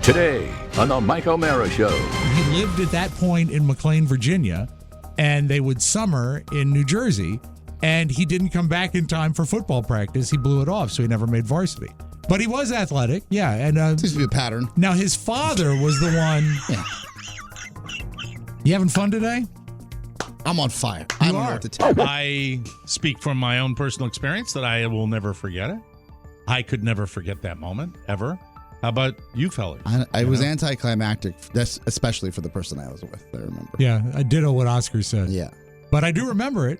Today on the Mike O'Mara Show. He lived at that point in McLean, Virginia, and they would summer in New Jersey, and he didn't come back in time for football practice. He blew it off, so he never made varsity. But he was athletic, yeah. And seems to be a pattern. Now, his father was the one. Yeah. You having fun today? I'm on fire. You I don't know are. what to tell you. I speak from my own personal experience that I will never forget it. I could never forget that moment, ever. How about you fellas? I was anticlimactic, that's especially for the person I was with, I remember. Yeah, I ditto what Oscar said. Yeah. But I do remember it.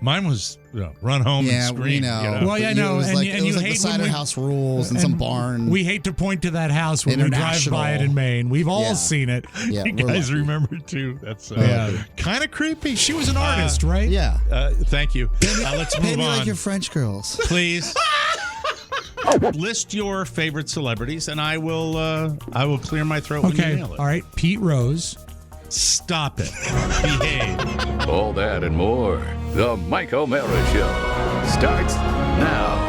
Mine was run home and scream. We know. Well, yeah, I know. It was like, and it was you like hate the cider when house rules and some barn. We hate to point to that house when we drive International. by it in Maine. We've all Yeah. seen it. Yeah, You we're guys lucky. remember too? That's Yeah. kind of creepy. She was an artist, right? Yeah. Thank you. Let's move Maybe on. like your French girls. Please list your favorite celebrities, and I will clear my throat when you Okay. nail it. All right. Pete Rose. Stop it. Behave. All that and more. The Mike O'Mara Show starts now.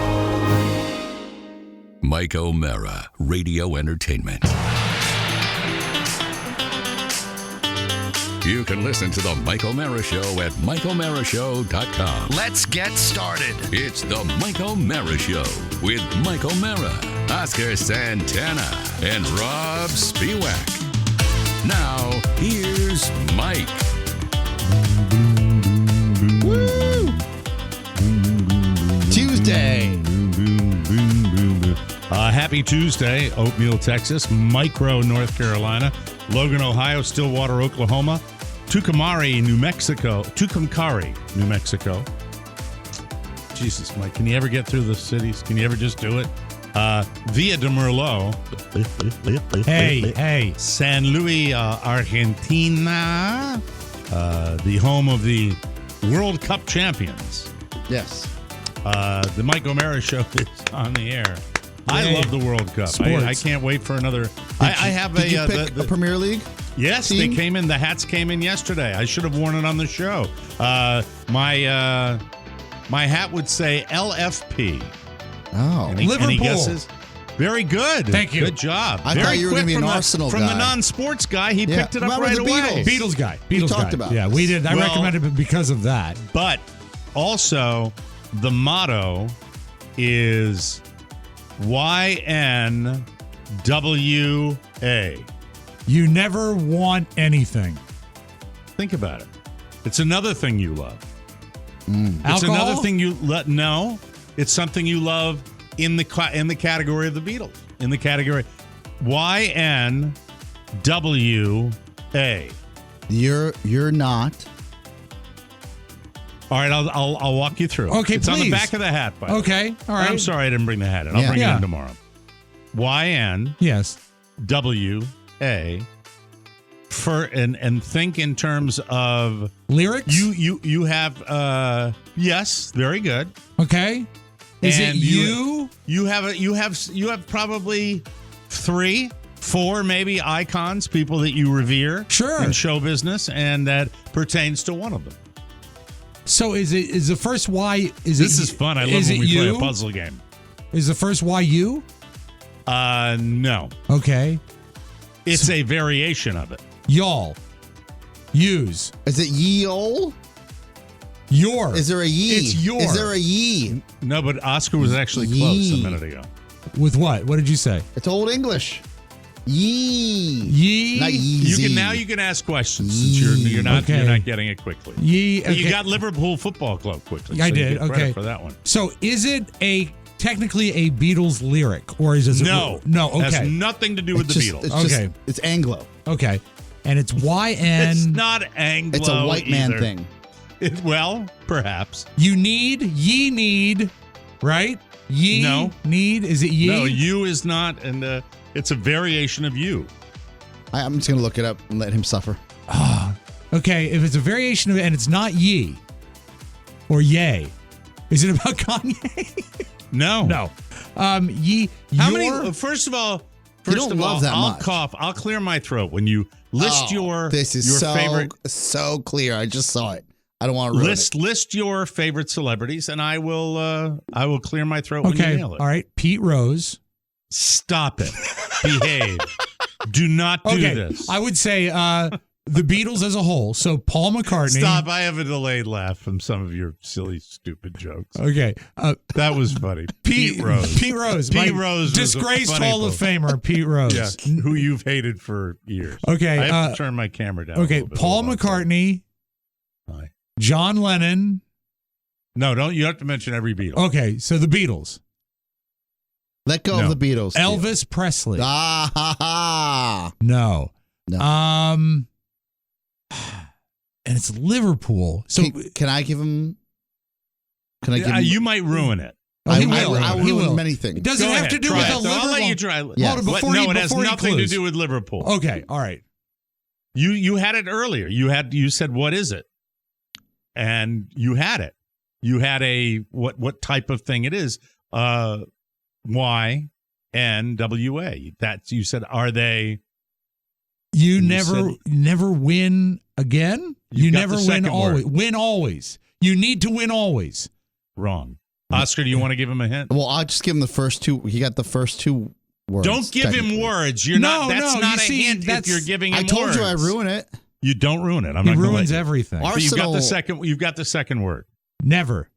Mike O'Mara, Radio Entertainment. You can listen to the Mike O'Mara Show at MikeO'MaraShow.com. Let's get started. It's the Mike O'Mara Show with Mike O'Mara, Oscar Santana, and Rob Spiewak. Now, here's Mike. Tuesday. Happy Tuesday, Oatmeal, Texas, Micro, North Carolina, Logan, Ohio, Stillwater, Oklahoma, Tucumcari, New Mexico. Jesus, Mike, can you ever get through the cities? Can you ever just do it? Villa de Merlot. Hey. San Luis, Argentina, the home of the World Cup champions. Yes. The Mike O'Mara Show is on the air. I Yay. love the World Cup. I can't wait for another. I have Did you pick a Premier League? Yes, team? they came in. The hats came in yesterday. I should have worn it on the show. My hat would say LFP. Oh. Any Liverpool. guesses? Very good. Thank you. Good job. I Very thought you were quick going to be an from the- Arsenal From guy. the non-sports guy, he Yeah. picked it up Remember right the away. Beatles? Beatles guy. talked about Yeah, this. we did. I Well- recommended it because of that. But also, the motto is YNWA. You never want anything. Think about it. It's another thing you love. It's Alcohol? another thing you no. It's something you love in the category of the Beatles. In the category YNWA. You're not. All right, I'll walk you through. Okay, it's on the please. back of the hat. By the way. Okay, all right. I'm sorry I didn't bring the hat in. I'll Yeah. bring it Yeah. in tomorrow. Yes. YNWA. And think in terms of Lyrics? you have yes, very good. Okay. Is And it you? You have probably 3, 4 maybe icons, people that you revere Sure. in show business, and that pertains to one of them. So is the first Y? This is fun. I love is when it we play you? a puzzle game. Is the first Y you? No, Okay. it's a variation of it. Y'all. Use. Is it ye ol? Your. Is there a ye? It's your. Is there a ye? No, but Oscar was actually close a Yee. minute ago. With what? What did you say? It's Old English. Ye. Ye. Not ye. You can ask questions since you're not getting it quickly. Ye. But You okay. got Liverpool Football Club quickly. I so you did, get credit okay. for that one. So is it technically a Beatles lyric, or is it No, No. Okay. has nothing to do with the Beatles. It's Okay. It's Anglo. Okay. And it's YN. It's not Anglo. It's a white man either. thing. Well, perhaps. Ye need, right? Ye No. need. Is it ye? No, you is not, and it's a variation of you. I'm just going to look it up and let him suffer. Okay, if it's a variation of it and it's not ye or yay, is it about Kanye? No. No. Ye. How your, many? First of all, don't love that I'll much. cough. I'll clear my throat when you list your This is your so favorite. so clear. I just saw it. I don't want to ruin it. List your favorite celebrities, and I will clear my throat when you Okay. nail it. All right. Pete Rose. Stop it. Behave. Do not do Okay, this. I would say the Beatles as a whole. So Paul McCartney. Stop. I have a delayed laugh from some of your silly, stupid jokes. Okay. That was funny. Pete Rose. Pete Rose. Pete Rose. Disgraced Hall of Famer Pete Rose. Yeah, who you've hated for years. Okay. I have to turn my camera down. Okay. Paul McCartney. Hi. John Lennon. No, don't. You have to mention every Beatle. Okay. So the Beatles. Let go of the Beatles. Elvis Presley. Ah, ha, ha. No. No. And it's Liverpool. So Can I give him? Can I give him? You might ruin it. he will. I He ruin will. many things. It doesn't Go have ahead, to do try with it. a Liverpool. I'll let you try. Yeah. Hold on, It has nothing to do with Liverpool. Okay, all right. You had it earlier. You said, what is it? And you had it. You had a what type of thing it is. YNWA. That's, you said, are they? You And never win again. You got never the win second always. word. Win always. You need to win always. Wrong. Oscar, do you want to give him a hint? Well, I'll just give him the first two. He got the first two words. Don't give him technically. words. You're not. That's no, not you a see, hint if you're giving him I told words. you I ruin it. You don't ruin it. I'm He not gonna ruins let you. everything. Our- But you've got the Arsenal- second. You've got the second word. Never.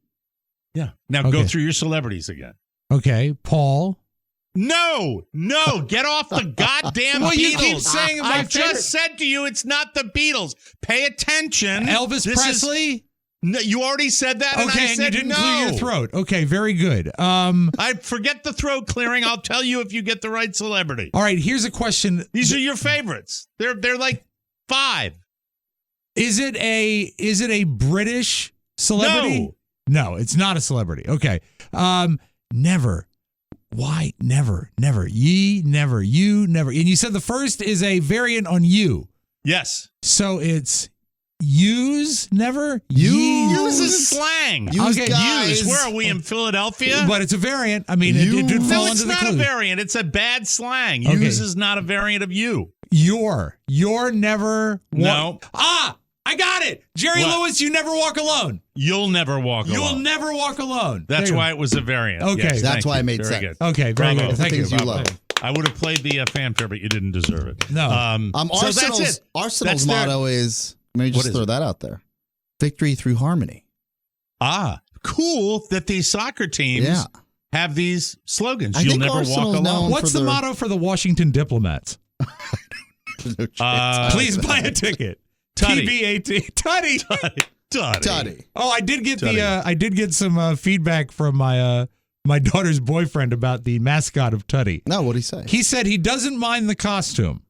Yeah. Now Okay. go through your celebrities again. Okay, Paul. No, get off the goddamn Well, Beatles. you keep saying my I favorite- just said to you, it's not the Beatles. Pay attention. Elvis This Presley. No, you already said that, and Okay, I and said you didn't no. clear your throat. Okay, very good. I forget the throat clearing. I'll tell you if you get the right celebrity. All right, here's a question. These are your favorites. They're like 5. Is it a British celebrity? No, it's not a celebrity. Okay. Never. Why never? Never. Ye, never. You, never. And you said the first is a variant on you. Yes. So it's use, never? Use is slang. Use Okay. guys. Use. Where are we in Philadelphia? But it's a variant. I mean, it did fall No, it's under the not a clue. variant. It's a bad slang. Okay. Use is not a variant of you. You're never. No. I got it. Jerry What? Lewis, you never walk alone. You'll never walk You'll alone. never walk alone. That's There you why it was a variant. Okay. Yes, That's thank why you. I made Very sense. good. go. Okay, very Bravo. good. Thank things you. you love. I would have played the fanfare, but you didn't deserve it. No. So that's it. Arsenal's That's their- motto is, let me What just is throw it? that out there. Victory through harmony. Cool that these soccer teams Yeah. have these slogans. I You'll think never Arsenal's walk known alone. What's for the their- motto for the Washington Diplomats? No chance. Please buy a ticket. Tuddy. TBAT. Tuddy. Tuddy. Oh, I did get Tuddy. I did get some feedback from my daughter's boyfriend about the mascot of Tuddy. No, what'd he say? He said he doesn't mind the costume.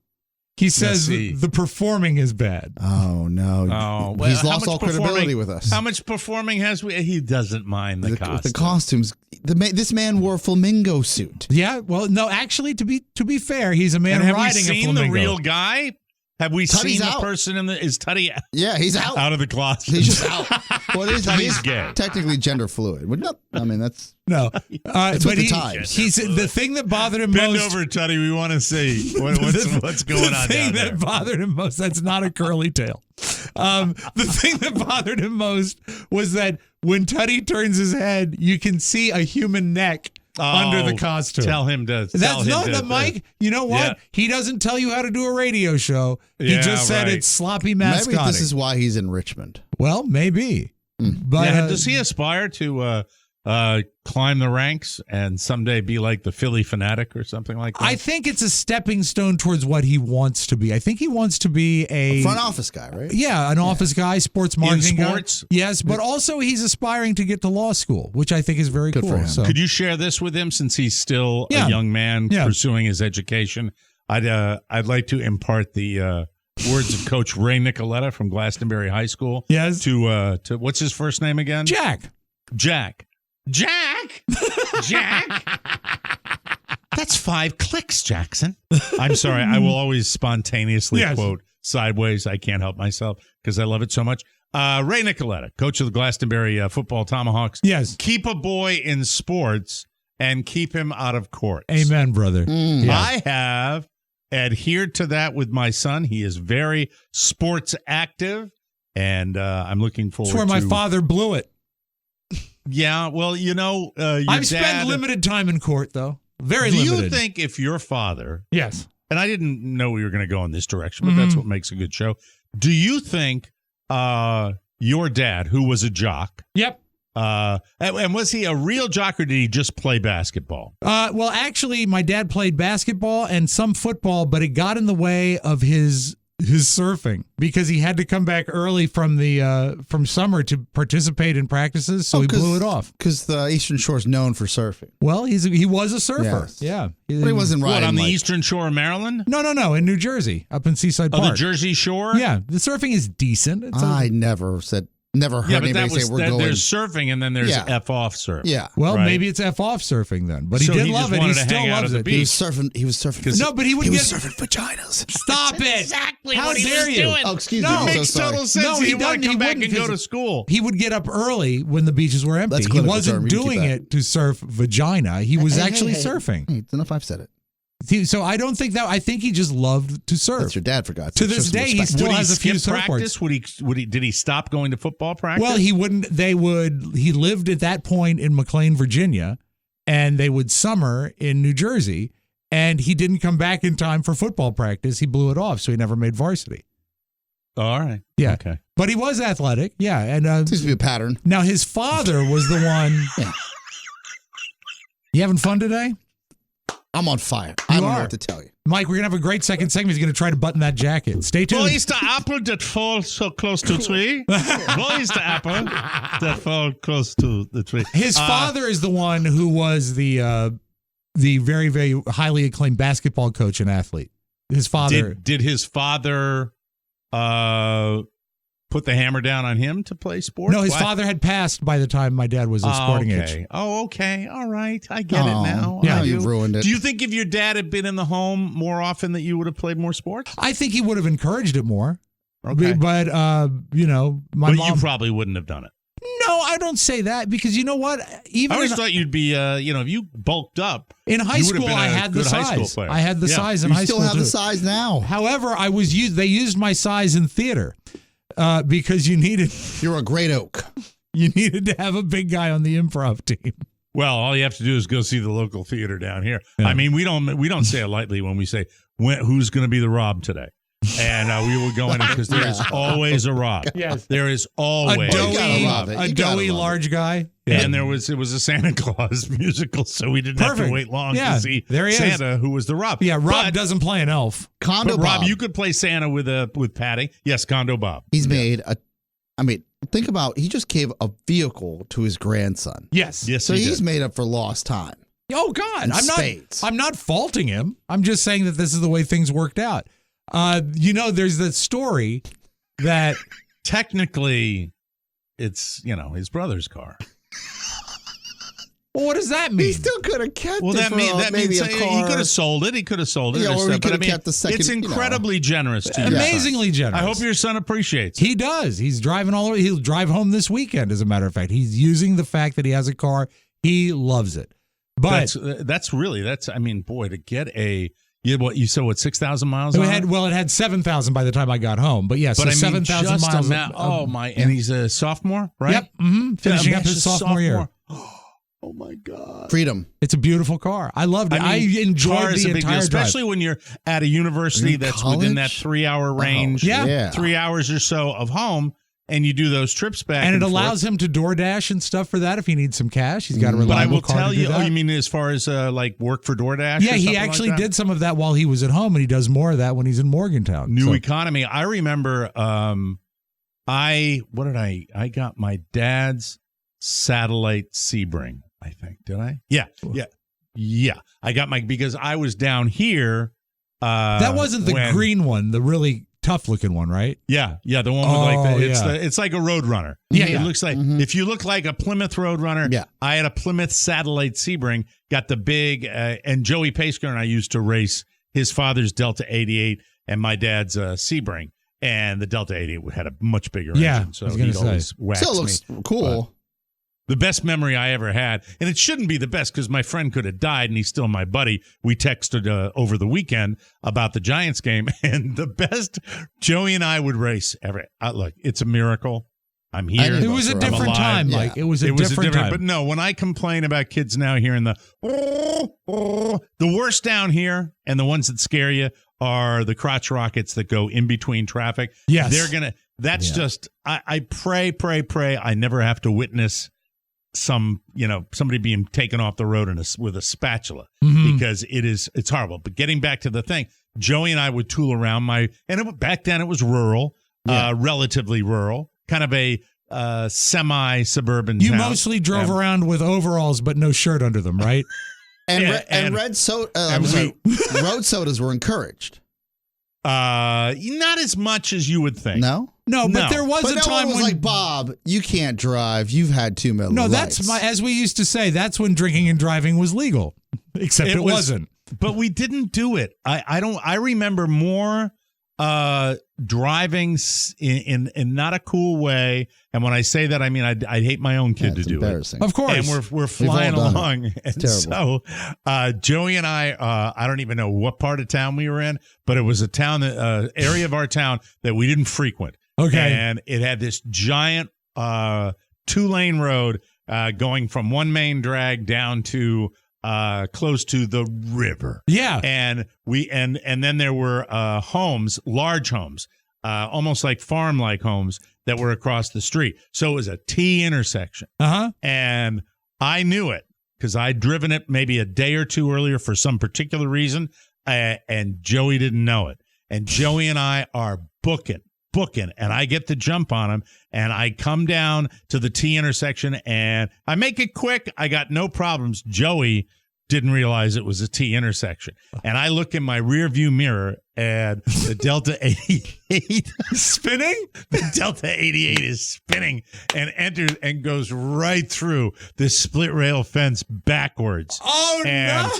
He says see. the performing is bad. Oh, no. Oh, well, He's how lost much all credibility performing- with us. How much performing has we? He doesn't mind the costume. The costumes. This man wore a flamingo suit. Yeah, well, no, actually, to be fair, he's a man And have we riding a seen the flamingo. real guy? Have we Tuddy's seen the out. person in the? Is Tuddy Yeah, he's out. out of the closet? He's just out. Well, Tuddy's he's gay. technically gender fluid. But no, I mean, that's No, It's but with the times. he's the thing that bothered him Bend most. over, Tuddy. We want to see what's going the on thing down there. that bothered him most, that's not a curly tail. The thing that bothered him most was that when Tuddy turns his head, you can see a human neck under the costume. Tell him to. Mike. You know what? Yeah. He doesn't tell you how to do a radio show. He Yeah, just said right. it's sloppy maybe mascotting. this is why he's in Richmond. Well, maybe. But Yeah, does he aspire to climb the ranks and someday be like the Philly Fanatic or something like that? I think it's a stepping stone towards what he wants to be. I think he wants to be a Front office guy, right? Yeah, an office guy, sports marketing sports? guy. Yes, but also he's aspiring to get to law school, which I think is very Good cool. for him. So Could you share this with him since he's still Yeah. a young man Yeah. pursuing his education? I'd like to impart the words of Coach Ray Nicoletta from Glastonbury High School. Yes. To what's his first name again? Jack. Jack. That's 5 clicks, Jackson. I'm sorry. I will always spontaneously Yes. quote Sideways. I can't help myself because I love it so much. Ray Nicoletta, coach of the Glastonbury football Tomahawks. Yes. Keep a boy in sports and keep him out of courts. Amen, brother. Yeah. I have adhered to that with my son. He is very sports active, and I'm looking forward That's where my to father blew it. Yeah, well, your I've dad, spent limited time in court, though. Very do limited. you think if your father Yes. and I didn't know we were going to go in this direction, but that's what makes a good show. Do you think your dad, who was a jock, Yep. and was he a real jock or did he just play basketball? Well, actually, my dad played basketball and some football, but it got in the way of his surfing because he had to come back early from summer to participate in practices, so he blew it off. Because the Eastern Shore is known for surfing. Well, he was a surfer. Yes. Yeah. But he wasn't riding. What, on the Eastern Shore of Maryland? No, in New Jersey, up in Seaside Park. Oh, the Jersey Shore? Yeah, the surfing is decent. I never heard Yeah, but anybody say we're going. there's surfing and then there's F-off surf. Yeah. Well, right? maybe it's F-off surfing then, but he So did he love just it. He wanted to still hang out loves at it. the He beach. was surfing. No, but he would was get surfing vaginas. Stop it! Exactly How what he dare was you? doing. Oh, excuse No. me. I'm It so makes sorry. total sense. No, He he want doesn't. to come He back wouldn't, and go 'cause to school. He would get up early when the beaches were empty. That's He clinical wasn't term. You can keep doing that. it to surf vagina. He was Hey, actually hey. surfing. Hey, it's enough I've said it. So I don't think that. I think he just loved to surf. That's your dad, for God's To sake. this Show some day, he respect. still Would he has a few skip surfboards. practice? Did he stop going to football practice? Well, he wouldn't. They would. He lived at that point in McLean, Virginia, and they would summer in New Jersey. And he didn't come back in time for football practice. He blew it off, so he never made varsity. All right. Yeah. Okay. But he was athletic. Yeah, and Seems to be a pattern. now his father was the one. Yeah. You having fun today? I'm on fire. I You don't know are. what to tell you. Mike, we're going to have a great second segment. He's going to try to button that jacket. Stay tuned. What is the apple that falls so close to tree? What is the apple that falls close to the tree? His father is the one who was the very, very highly acclaimed basketball coach and athlete. His father. Did his father put the hammer down on him to play sports? No, his Why? father had passed by the time my dad was a sporting okay. age. Oh, okay. All right. I get it now. Yeah. Now I do. you've ruined it. Do you think if your dad had been in the home more often that you would have played more sports? I think he would have encouraged it more. Okay. But my But mom. you probably wouldn't have done it. No, I don't say that because you know what? Even I always in, thought you'd be, if you bulked up. in high you would have school, been I a had the good high school size. player. I had the Yeah. size in You high still school have too. the size now. However, they used my size in theater because you needed You're a great oak. to have a big guy on the improv team. Well, all you have to do is go see the local theater down here. Yeah. I mean, we don't say it lightly when we say who's going to be the Rob today, and we will go in because there is always a Rob. Yes. There is A always gotta love it. You gotta love large guy. And it was a Santa Claus musical, so we didn't have Perfect. to wait long Yeah, to see there he is. Santa, who was the Rob. Yeah, Rob But- doesn't play an elf. Condo But Rob, Bob. you could play Santa with Patty. Yes, Condo Bob. He's made think about, he just gave a vehicle to his grandson. Yes. Yes, So he he's did. made up for lost time. Oh God, And I'm spades. not faulting him. I'm just saying that this is the way things worked out. There's the story that Technically, it's his brother's car. well, what does that mean? He still could have kept Well, it that for means maybe a he car. could have sold it. He could have sold it. Yeah, or or he stuff, could but have kept the second, It's incredibly generous to you. Amazingly generous. I hope your son appreciates it. He does. He's driving all over. He'll drive home this weekend, as a matter of fact. He's using the fact that he has a car. He loves it. But to get you said 6,000 miles it on had, it? well, it had 7,000 by the time I got home. But yes, But so I mean, 7,000 just miles. and he's a sophomore, right? Yep. Finishing up Imagine his sophomore year. Oh my God. Freedom. It's a beautiful car. I loved it. I enjoyed car is the a big deal, entire especially drive. when you're at a university In that's within that college? 3-hour range. Yeah. 3 hours or so of home, and you do those trips back. And it forth. allows him to DoorDash and stuff for that if he needs some cash. He's got a reliable But I will car tell to do you. Oh, that. you mean as far as work for DoorDash? Yeah, or he something actually like that? did some of that while he was at home, and he does more of that when he's in Morgantown. New So- economy. I remember. I got my dad's satellite Sebring. I think did I? Yeah. I got because I was down here. That wasn't the green one, the really tough looking one, right? Yeah, the one with yeah. it's like a Roadrunner. Yeah, It yeah. looks like if you look like a Plymouth Roadrunner. Yeah. I had a Plymouth Satellite Sebring. Got the big and Joey Pasker and I used to race his father's Delta 88 and my dad's Sebring, and the Delta 88 had a much bigger Yeah, engine, so I was gonna he'd say. always wax Still looks cool. The best memory I ever had, and it shouldn't be the best because my friend could have died and he's still my buddy. We texted over the weekend about the Giants game, and the best Joey and I would race ever. Look, it's a miracle. I'm here. I knew It was a I'm different alive. time, Yeah. Mike. It was a different time. But no, when I complain about kids now hearing the worst down here, and the ones that scare you are the crotch rockets that go in between traffic. Yes. That's just, I pray I never have to witness somebody being taken off the road with a spatula, because it's horrible. But getting back to the thing, Joey and I would tool around back then it was rural, relatively rural, kind of a semi-suburban You town. mostly drove around with overalls but no shirt under them, right? And red soda. Road sodas were encouraged. Not as much as you would think. No, but there was but a time was when like, Bob, you can't drive. You've had too many. No, lights. that's as we used to say, that's when drinking and driving was legal. Except it wasn't. But we didn't do it. I remember more driving in not a cool way. And when I say that, I mean I'd hate my own kid to do it. Of course. And we're flying along. And terrible. so Joey and I don't even know what part of town we were in, but it was a town area of our town that we didn't frequent. Okay. And it had this giant 2-lane road going from one main drag down to close to the river. Yeah. And then there were homes, large homes, almost like farm-like homes that were across the street. So it was a T intersection. Uh-huh. And I knew it because I'd driven it maybe a day or two earlier for some particular reason, and Joey didn't know it. And Joey and I are booking, and I get the jump on him, and I come down to the T intersection, and I make it quick. I got no problems. Joey didn't realize it was a T intersection. And I look in my rear view mirror, and the Delta 88 spinning? The Delta 88 is spinning and enters and goes right through this split rail fence backwards. Oh, no.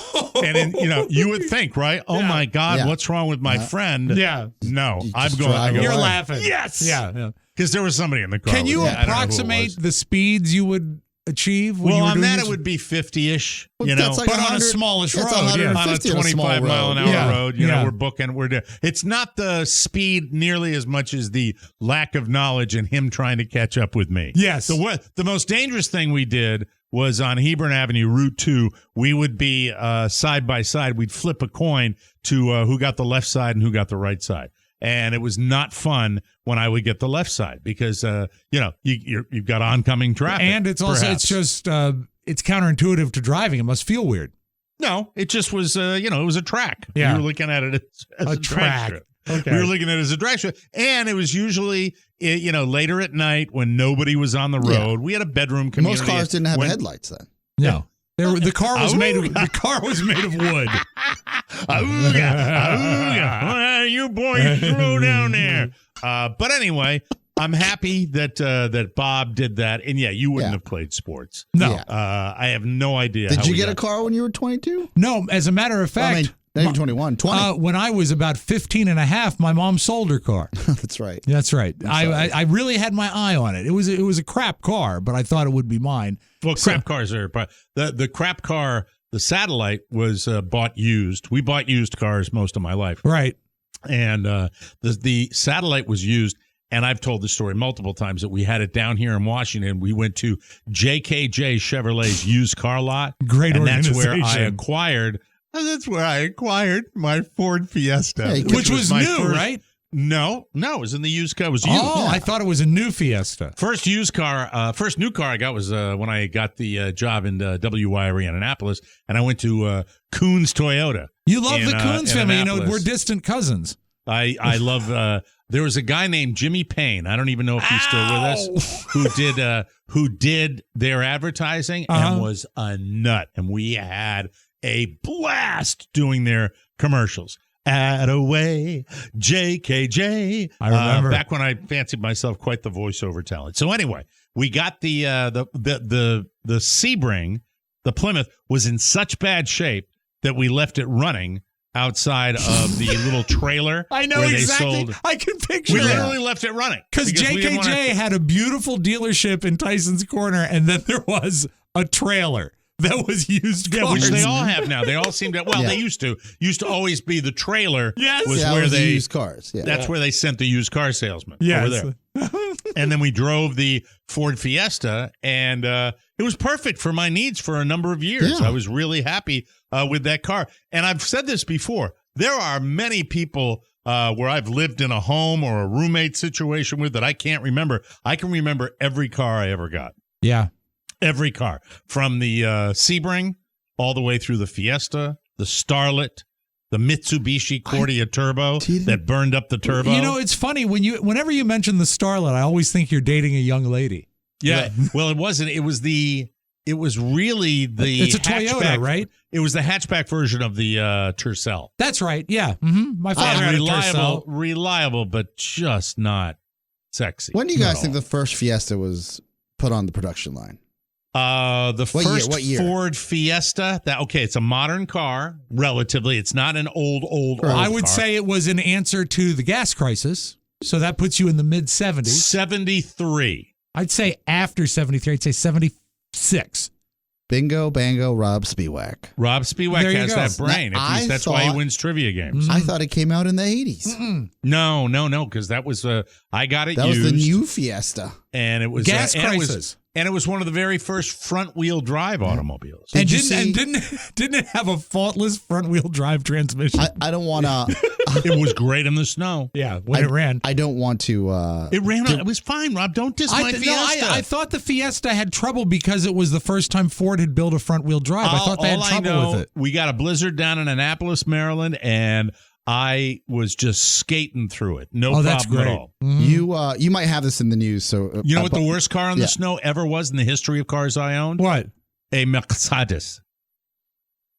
And you would think, right? Oh, my God, what's wrong with my friend? Yeah. No, I'm just going. drive You're away. laughing. Yes. Yeah. Because there was somebody in the car. Can you with me. I don't know who it approximate was. the speeds you would achieve when you Well, were on doing that, this? it would be 50-ish, Well, you know. that's like but on a 100 smallish it's road, yeah. 150 On a 25 mile an hour Yeah. road, Yeah. we're booking. We're doing. It's not the speed nearly as much as the lack of knowledge and him trying to catch up with me. Yes. The most dangerous thing we did was on Hebron Avenue, Route 2. We would be side by side. We'd flip a coin to who got the left side and who got the right side. And it was not fun when I would get the left side because you've got oncoming traffic. And it's also perhaps. it's just it's counterintuitive to driving. It must feel weird. No, it just was, it was a track. Yeah. We were looking at it as a track. strip. Okay. We were looking at it as a drag strip. And it was usually, later at night when nobody was on the road. Yeah. We had a bedroom community. Most cars didn't have headlights then. No. The car was made of wood. You boys slow down there. But anyway, I'm happy that Bob did that. And you wouldn't have played sports. No. Yeah. I have no idea. Did how you we get got- a car when you were 22? No, as a matter of fact, Now you're 21. 20. when I was about 15 and a half, my mom sold her car. That's right. That's right. I really had my eye on it. It was a crap car, but I thought it would be mine. Well, crap cars are the crap car. The Satellite was bought used. We bought used cars most of my life, Right. and the Satellite was used. And I've told the story multiple times that we had it down here in Washington. We went to JKJ Chevrolet's used car lot. Great and that's where I organization. acquired. That's where I acquired my Ford Fiesta, Hey, Which was my new, first- right? No, it was in the used car. It was used. Oh, I thought it was a new Fiesta. First new car I got was when I got the job in WYRE in Annapolis, and I went to Coons Toyota. You love in, the Coons in family. Annapolis. We're distant cousins. I love. There was a guy named Jimmy Payne. I don't even know if he's still with us. Who did their advertising and was a nut, and we had a blast doing their commercials. Attaway, JKJ. I remember back when I fancied myself quite the voiceover talent. So anyway, we got the Sebring, the Plymouth, was in such bad shape that we left it running outside of the little trailer. I know where exactly. They sold. I can picture We it. literally left it running Because we didn't JKJ had a beautiful dealership in Tyson's Corner, and then there was a trailer that was used cars. Yeah, which they all have now. They all seem to. Well, Yeah. they used to. Used to always be the trailer. Yes. was Yeah, where it was they used cars. Yeah. That's where they sent the used car salesman Yes. over there. And then we drove the Ford Fiesta, and it was perfect for my needs for a number of years. Yeah. I was really happy with that car. And I've said this before. There are many people where I've lived in a home or a roommate situation with that I can't remember. I can remember every car I ever got. Yeah. Every car. From the Sebring all the way through the Fiesta, the Starlet, the Mitsubishi Cordia Turbo that burned up the turbo. You know, it's funny whenever you mention the Starlet, I always think you're dating a young lady. Yeah. Well, it wasn't. It was really the It's a hatchback, Toyota, right? It was the hatchback version of the Tercel. That's right. Yeah. Mm-hmm. My father had a Tercel. Reliable, but just not sexy. When do you guys at think all. the first Fiesta was put on the production line? The first What year? Ford Fiesta? It's a modern car, relatively. It's not an old I would car. say it was an answer to the gas crisis. So that puts you in the mid 70s. 73. I'd say after 73, I'd say 76. Bingo, bango, Rob Spiewak. Rob Spiewak There you has go. that brain. Now, At least I that's why he thought- wins trivia games. I thought it came out in the 80s. No, because that was I got it That used. was the new Fiesta. And it was Gas and crisis. It was one of the very first front-wheel drive automobiles. And Did you didn't it have a faultless front wheel drive transmission? I don't want to. It was great in the snow. yeah, when it ran. I don't want to. It ran. It was fine, Rob. Don't diss my Fiesta. I thought the Fiesta had trouble because it was the first time Ford had built a front wheel drive. I thought they had All I trouble know, with it. we got a blizzard down in Annapolis, Maryland, and I was just skating through it. No Oh, that's problem great. at all. You might have this in the news. So You know what the worst car in Yeah. the snow ever was in the history of cars I owned? What? A Mercedes.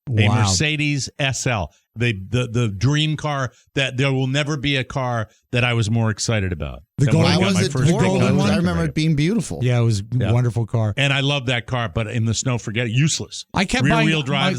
A Mercedes SL. The dream car that there will never be a car that I was more excited about. The than when golden I Why got was my it first horrible? golden one? I remember it being beautiful. Yeah, it was Yeah. a wonderful car. And I love that car, but in the snow, forget it. Useless. I kept Rear buying wheel drive.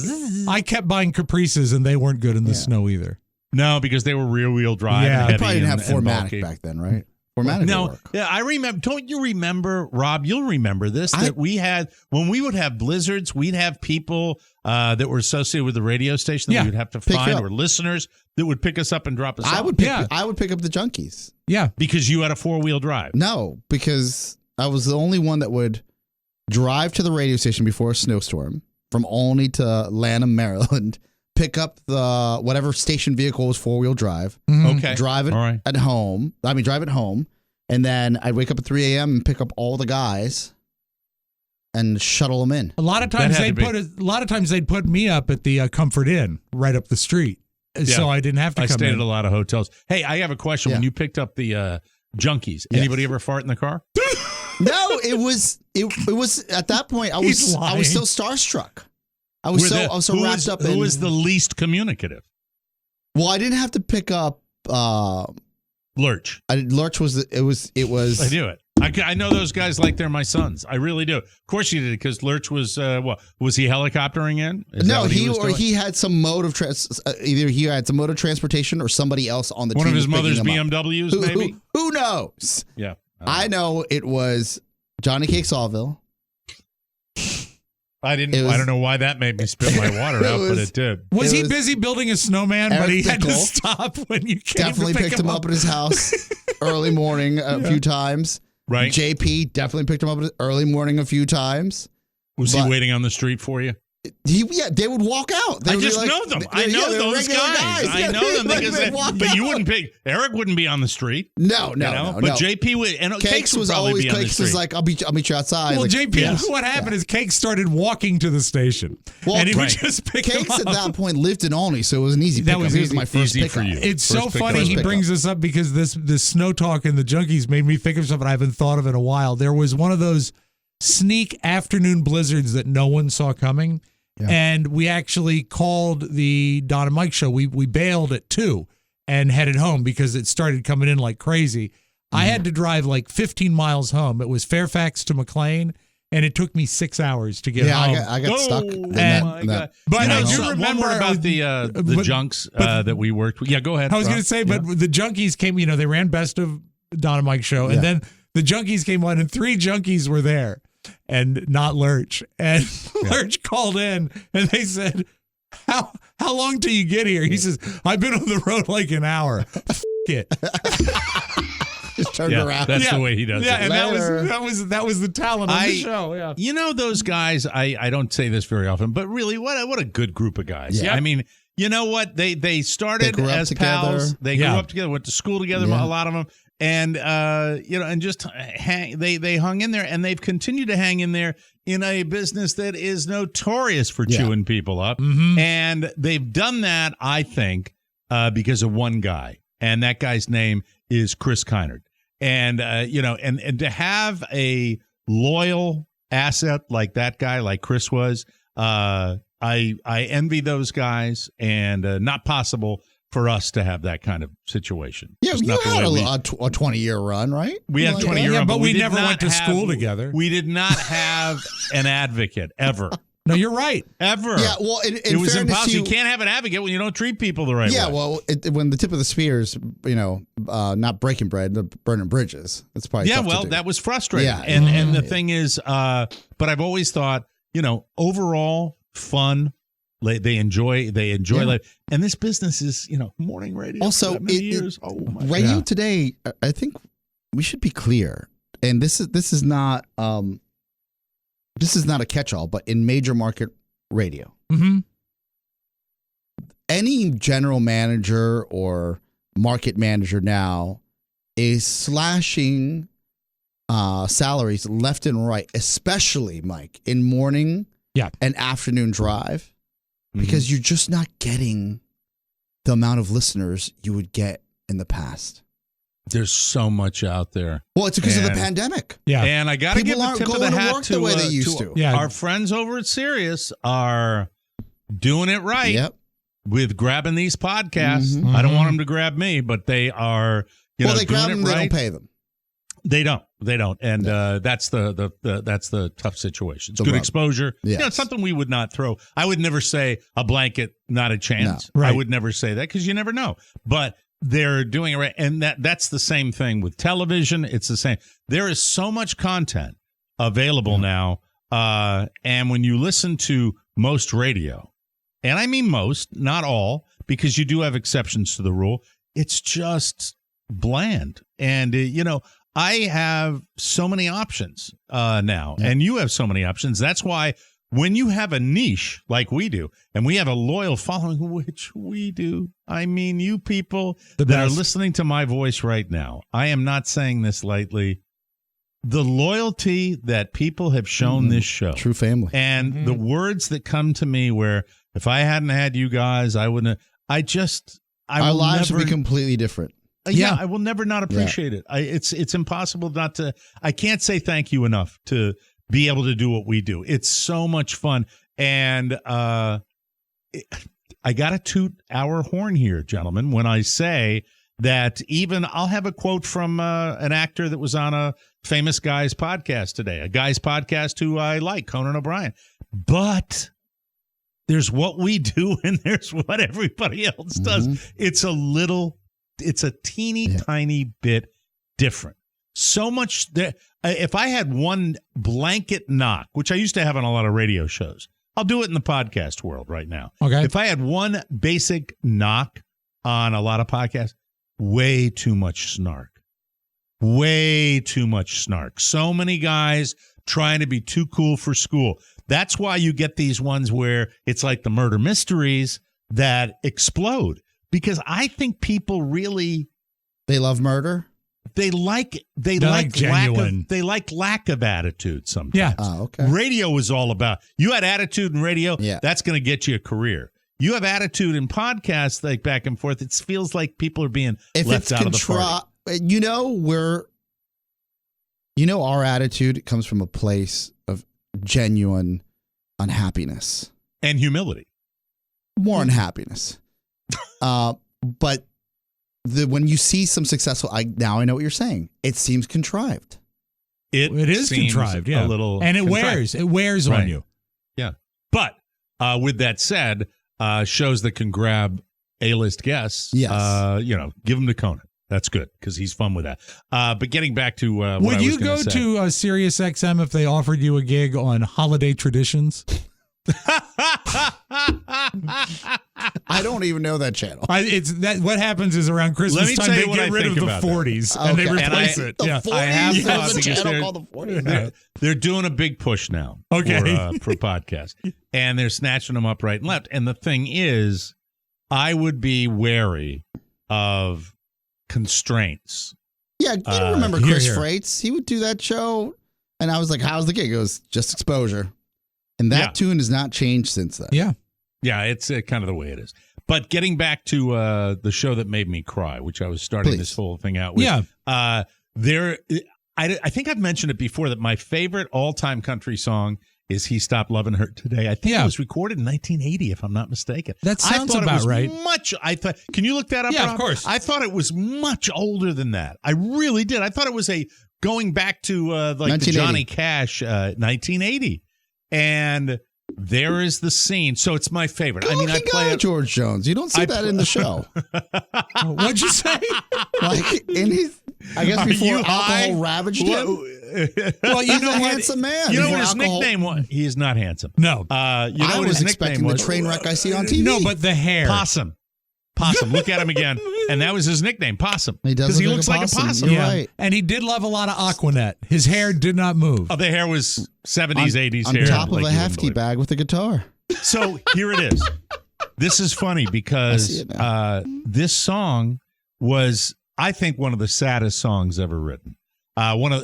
I kept buying Caprices, and they weren't good in the snow either. No, because they were rear wheel drive. Yeah. and You heavy Probably didn't and- have and 4MATIC bulky. back then, right? 4MATIC No, would work. yeah, I remember. Don't you remember, Rob? You'll remember this. I- That we had when we would have blizzards, we'd have people that were associated with the radio station that Yeah, we would have to pick find, up. or listeners that would pick us up and drop us off. I would pick up the junkies. Yeah. because you had a 4-wheel drive. No, because I was the only one that would drive to the radio station before a snowstorm from Olney to Lanham, Maryland, pick up the whatever station vehicle was 4-wheel drive, Okay, drive it All right. at home. Drive it home, and then I'd wake up at 3 a.m. and pick up all the guys and shuttle them in. A lot of times That had they'd put me up at the Comfort Inn right up the street, so I didn't have to I come stayed in. at a lot of hotels. Hey, I have a question. When Yeah. you picked up the junkies, Yes. anybody ever fart in the car? No, it was at that point I He's was still starstruck. I was so who wrapped up in. Who was the least communicative? Well, I didn't have to pick up. Lurch. Lurch was it was I knew it. I know those guys like they're my sons. I really do. Of course you did, because Lurch was what was he helicoptering in? Is that no, what was doing? he had some mode of either he had some mode of transportation or somebody else on the One team of his was mother's picking him up. BMWs, maybe. Who knows? Yeah, I know it was Johnny Cake Sawville. I didn't. It was- I don't know why that made me spit my water out, but it did. Was It he was busy building a snowman, but Eric he had to Dickel. stop when you came Definitely to pick picked him up at his house early morning a few times. Right? JP definitely picked him up at early morning a few times. Was but- he waiting on the street for you? They would walk out. They I would be just like- know them. they- I know they're those regular guys. I Yeah, know them they because. would walk But you out. wouldn't pick. Eric wouldn't be on the street. No, you know? no. But JP would. And Cakes would was probably always be on the Cakes street. was like, I'll meet you outside. Well, like, JP, yes. what happened is Cake started walking to the station, Well, and he would right. just pick Cakes him at up. that point lived in Olney, so it was an easy That pickup. was He was easy. my first Easy for pickup. you. It's First so pickup. funny he Pickup. brings this up because this snow talk and the junkies made me think of something I haven't thought of in a while. There was one of those sneak afternoon blizzards that no one saw coming. Yeah. And we actually called the Don and Mike show. We bailed at 2 and headed home because it started coming in like crazy. I had to drive like 15 miles home. It was Fairfax to McLean, and it took me 6 hours to get home. I got stuck. Oh, in my that, God. But You know, I do so remember one more about the but- junks but- that we worked with. Yeah, go ahead. I was Rob. going to say, but the junkies came, they ran best of Don and Mike show, and Yeah. then the junkies came on, and 3 junkies were there. and not Lurch. And Lurch called in and they said, how long till you get here? He says, I've been on the road like an hour. F it. Just turned around. That's the way he does it. And that was the talent of the show. Yeah. You know, those guys, I don't say this very often, but really, what a good group of guys. Yeah. I mean, you know what? They started as pals. They grew up together, went to school together, a lot of them. And, and just they hung in there, and they've continued to hang in there in a business that is notorious for chewing people up. Mm-hmm. And they've done that, I think, because of one guy. And that guy's name is Chris Kynard. And, and to have a loyal asset like that guy, like Chris was, I envy those guys, and not possible for us to have that kind of situation. Yeah, Just you not the had way a 20-year run, right? we had a 20-year run, but we did never not went to school together. We did not have an advocate ever. No, you're right. Ever. Yeah, well, it was impossible. You can't have an advocate when you don't treat people the right way. Yeah, well, when the tip of the spear is, not breaking bread, burning bridges. It's probably tough to do. That was frustrating. Yeah. And the thing is, but I've always thought, overall fun. They enjoy life, and this business is morning radio. Also, for that many years. Oh my radio God. today, I think we should be clear, and this is not a catch-all, but in major market radio, Mm-hmm. any general manager or market manager now is slashing salaries left and right, especially, Mike, in morning and afternoon drive. Because you're just not getting the amount of listeners you would get in the past. There's so much out there. Well, it's because of the pandemic. Yeah. And I got to give People a aren't tip of going the to hat work to the way they used to. Yeah. Our friends over at Sirius are doing it right with grabbing these podcasts. Mm-hmm. I don't want them to grab me, but they are. They grab doing them. it They right. don't pay them. They don't, and that's the tough situation. It's The good rub. exposure. Yes. It's something we would not throw. I would never say a blanket, not a chance. No. Right. I would never say that because you never know. But they're doing it right, and that's the same thing with television. It's the same. There is so much content available now, and when you listen to most radio, and I mean most, not all, because you do have exceptions to the rule. It's just bland, and I have so many options now, and you have so many options. That's why when you have a niche like we do, and we have a loyal following, which we do, I mean, you people that are listening to my voice right now, I am not saying this lightly. The loyalty that people have shown this show. True family. And the words that come to me where if I hadn't had you guys, I wouldn't have. Our lives would be completely different. I will never not appreciate it. It's impossible not to. I can't say thank you enough to be able to do what we do. It's so much fun, and I got to toot our horn here, gentlemen, when I say that. Even I'll have a quote from an actor that was on a famous guy's podcast today, a guy's podcast who I like, Conan O'Brien, but. There's what we do, and there's what everybody else does. It's a teeny tiny bit different. So much that if I had one blanket knock, which I used to have on a lot of radio shows, I'll do it in the podcast world right now. Okay. If I had one basic knock on a lot of podcasts, way too much snark. Way too much snark. So many guys trying to be too cool for school. That's why you get these ones where it's like the murder mysteries that explode. Because I think people really they love murder. They like genuine. lack of attitude sometimes. Yeah. Oh, okay. Radio is all about you had attitude in radio. Yeah. That's going to get you a career. You have attitude in podcasts, like back and forth. It feels like people are being left out of the party. Our attitude comes from a place of genuine unhappiness and humility. More unhappiness. But when you see some successful, I know what you're saying. It seems contrived. It is contrived, yeah. A little, and it contrived. wears Right. on you. Yeah, but with that said, shows that can grab A-list guests, Yes. give them to Conan. That's good because he's fun with that. But getting back to what would I was you go say. to Sirius XM if they offered you a gig on holiday traditions? I don't even know that channel. It's that. What happens is around Christmas time they get rid of the 40s and they replace it. The Yeah. 40s? I have There's thought a because channel called the 40s. they're doing a big push now for podcast, and they're snatching them up right and left. And the thing is, I would be wary of constraints. Yeah, you don't remember here, Chris here. Freitz? He would do that show, and I was like, how's the gig? He goes, just exposure. And that tune has not changed since then. Yeah. Yeah, it's kind of the way it is. But getting back to the show that made me cry, which I was starting this whole thing out with. Yeah. I think I've mentioned it before that my favorite all-time country song is "He Stopped Loving Her Today." I think it was recorded in 1980, if I'm not mistaken. That sounds I thought about it was right. Can you look that up? Yeah, Rob? of course. I thought it was much older than that. I really did. I thought it was going back to like the Johnny Cash 1980, and there is the scene. So it's my favorite. I mean, I play it. George Jones. You don't see that in the show. What'd you say? Like in his, I guess before alcohol ravaged him. Well, you He's know a what? handsome man. You know Before what his alcohol- nickname was? He is not handsome. No. You know I what was his expecting nickname the was? train wreck I see on TV. No, but the hair. Possum. Look at him again. And that was his nickname, Possum. He does Because he look looks like a like a possum. possum. You're right. And he did love a lot of Aquanet. His hair did not move. Oh, the hair was 70s, 80s on hair. top of like a you hefty wouldn't believe. bag with a guitar. So here it is. This is funny I because see it now. this song was, I think, one of the saddest songs ever written.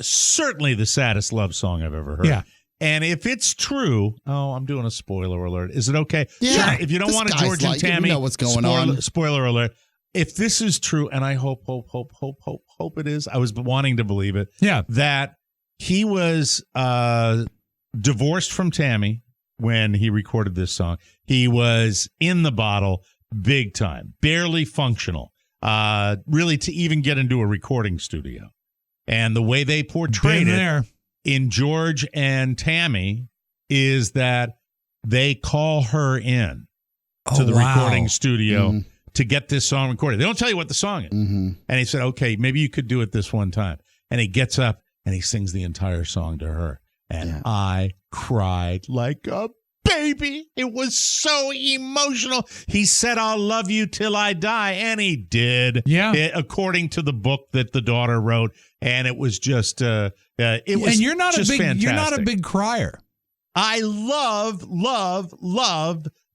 Certainly the saddest love song I've ever heard. Yeah. And if it's true, I'm doing a spoiler alert. Is it okay? Yeah. Sure, if you don't This want to guy's George and like, you Tammy, know what's going on. Spoiler alert. If this is true, and I hope it is, I was wanting to believe it. Yeah. That he was divorced from Tammy when he recorded this song. He was in the bottle big time, barely functional, really to even get into a recording studio. And the way they portrayed Been it there. in George and Tammy is that they call her in to the recording studio to get this song recorded. They don't tell you what the song is. Mm-hmm. And he said, okay, maybe you could do it this one time. And he gets up and he sings the entire song to her. And I cried like a baby. It was so emotional. He said, I'll love you till I die. And he did. Yeah. According to the book that the daughter wrote. And it was just, it was And you're not just a big fantastic. you're not a big crier. I love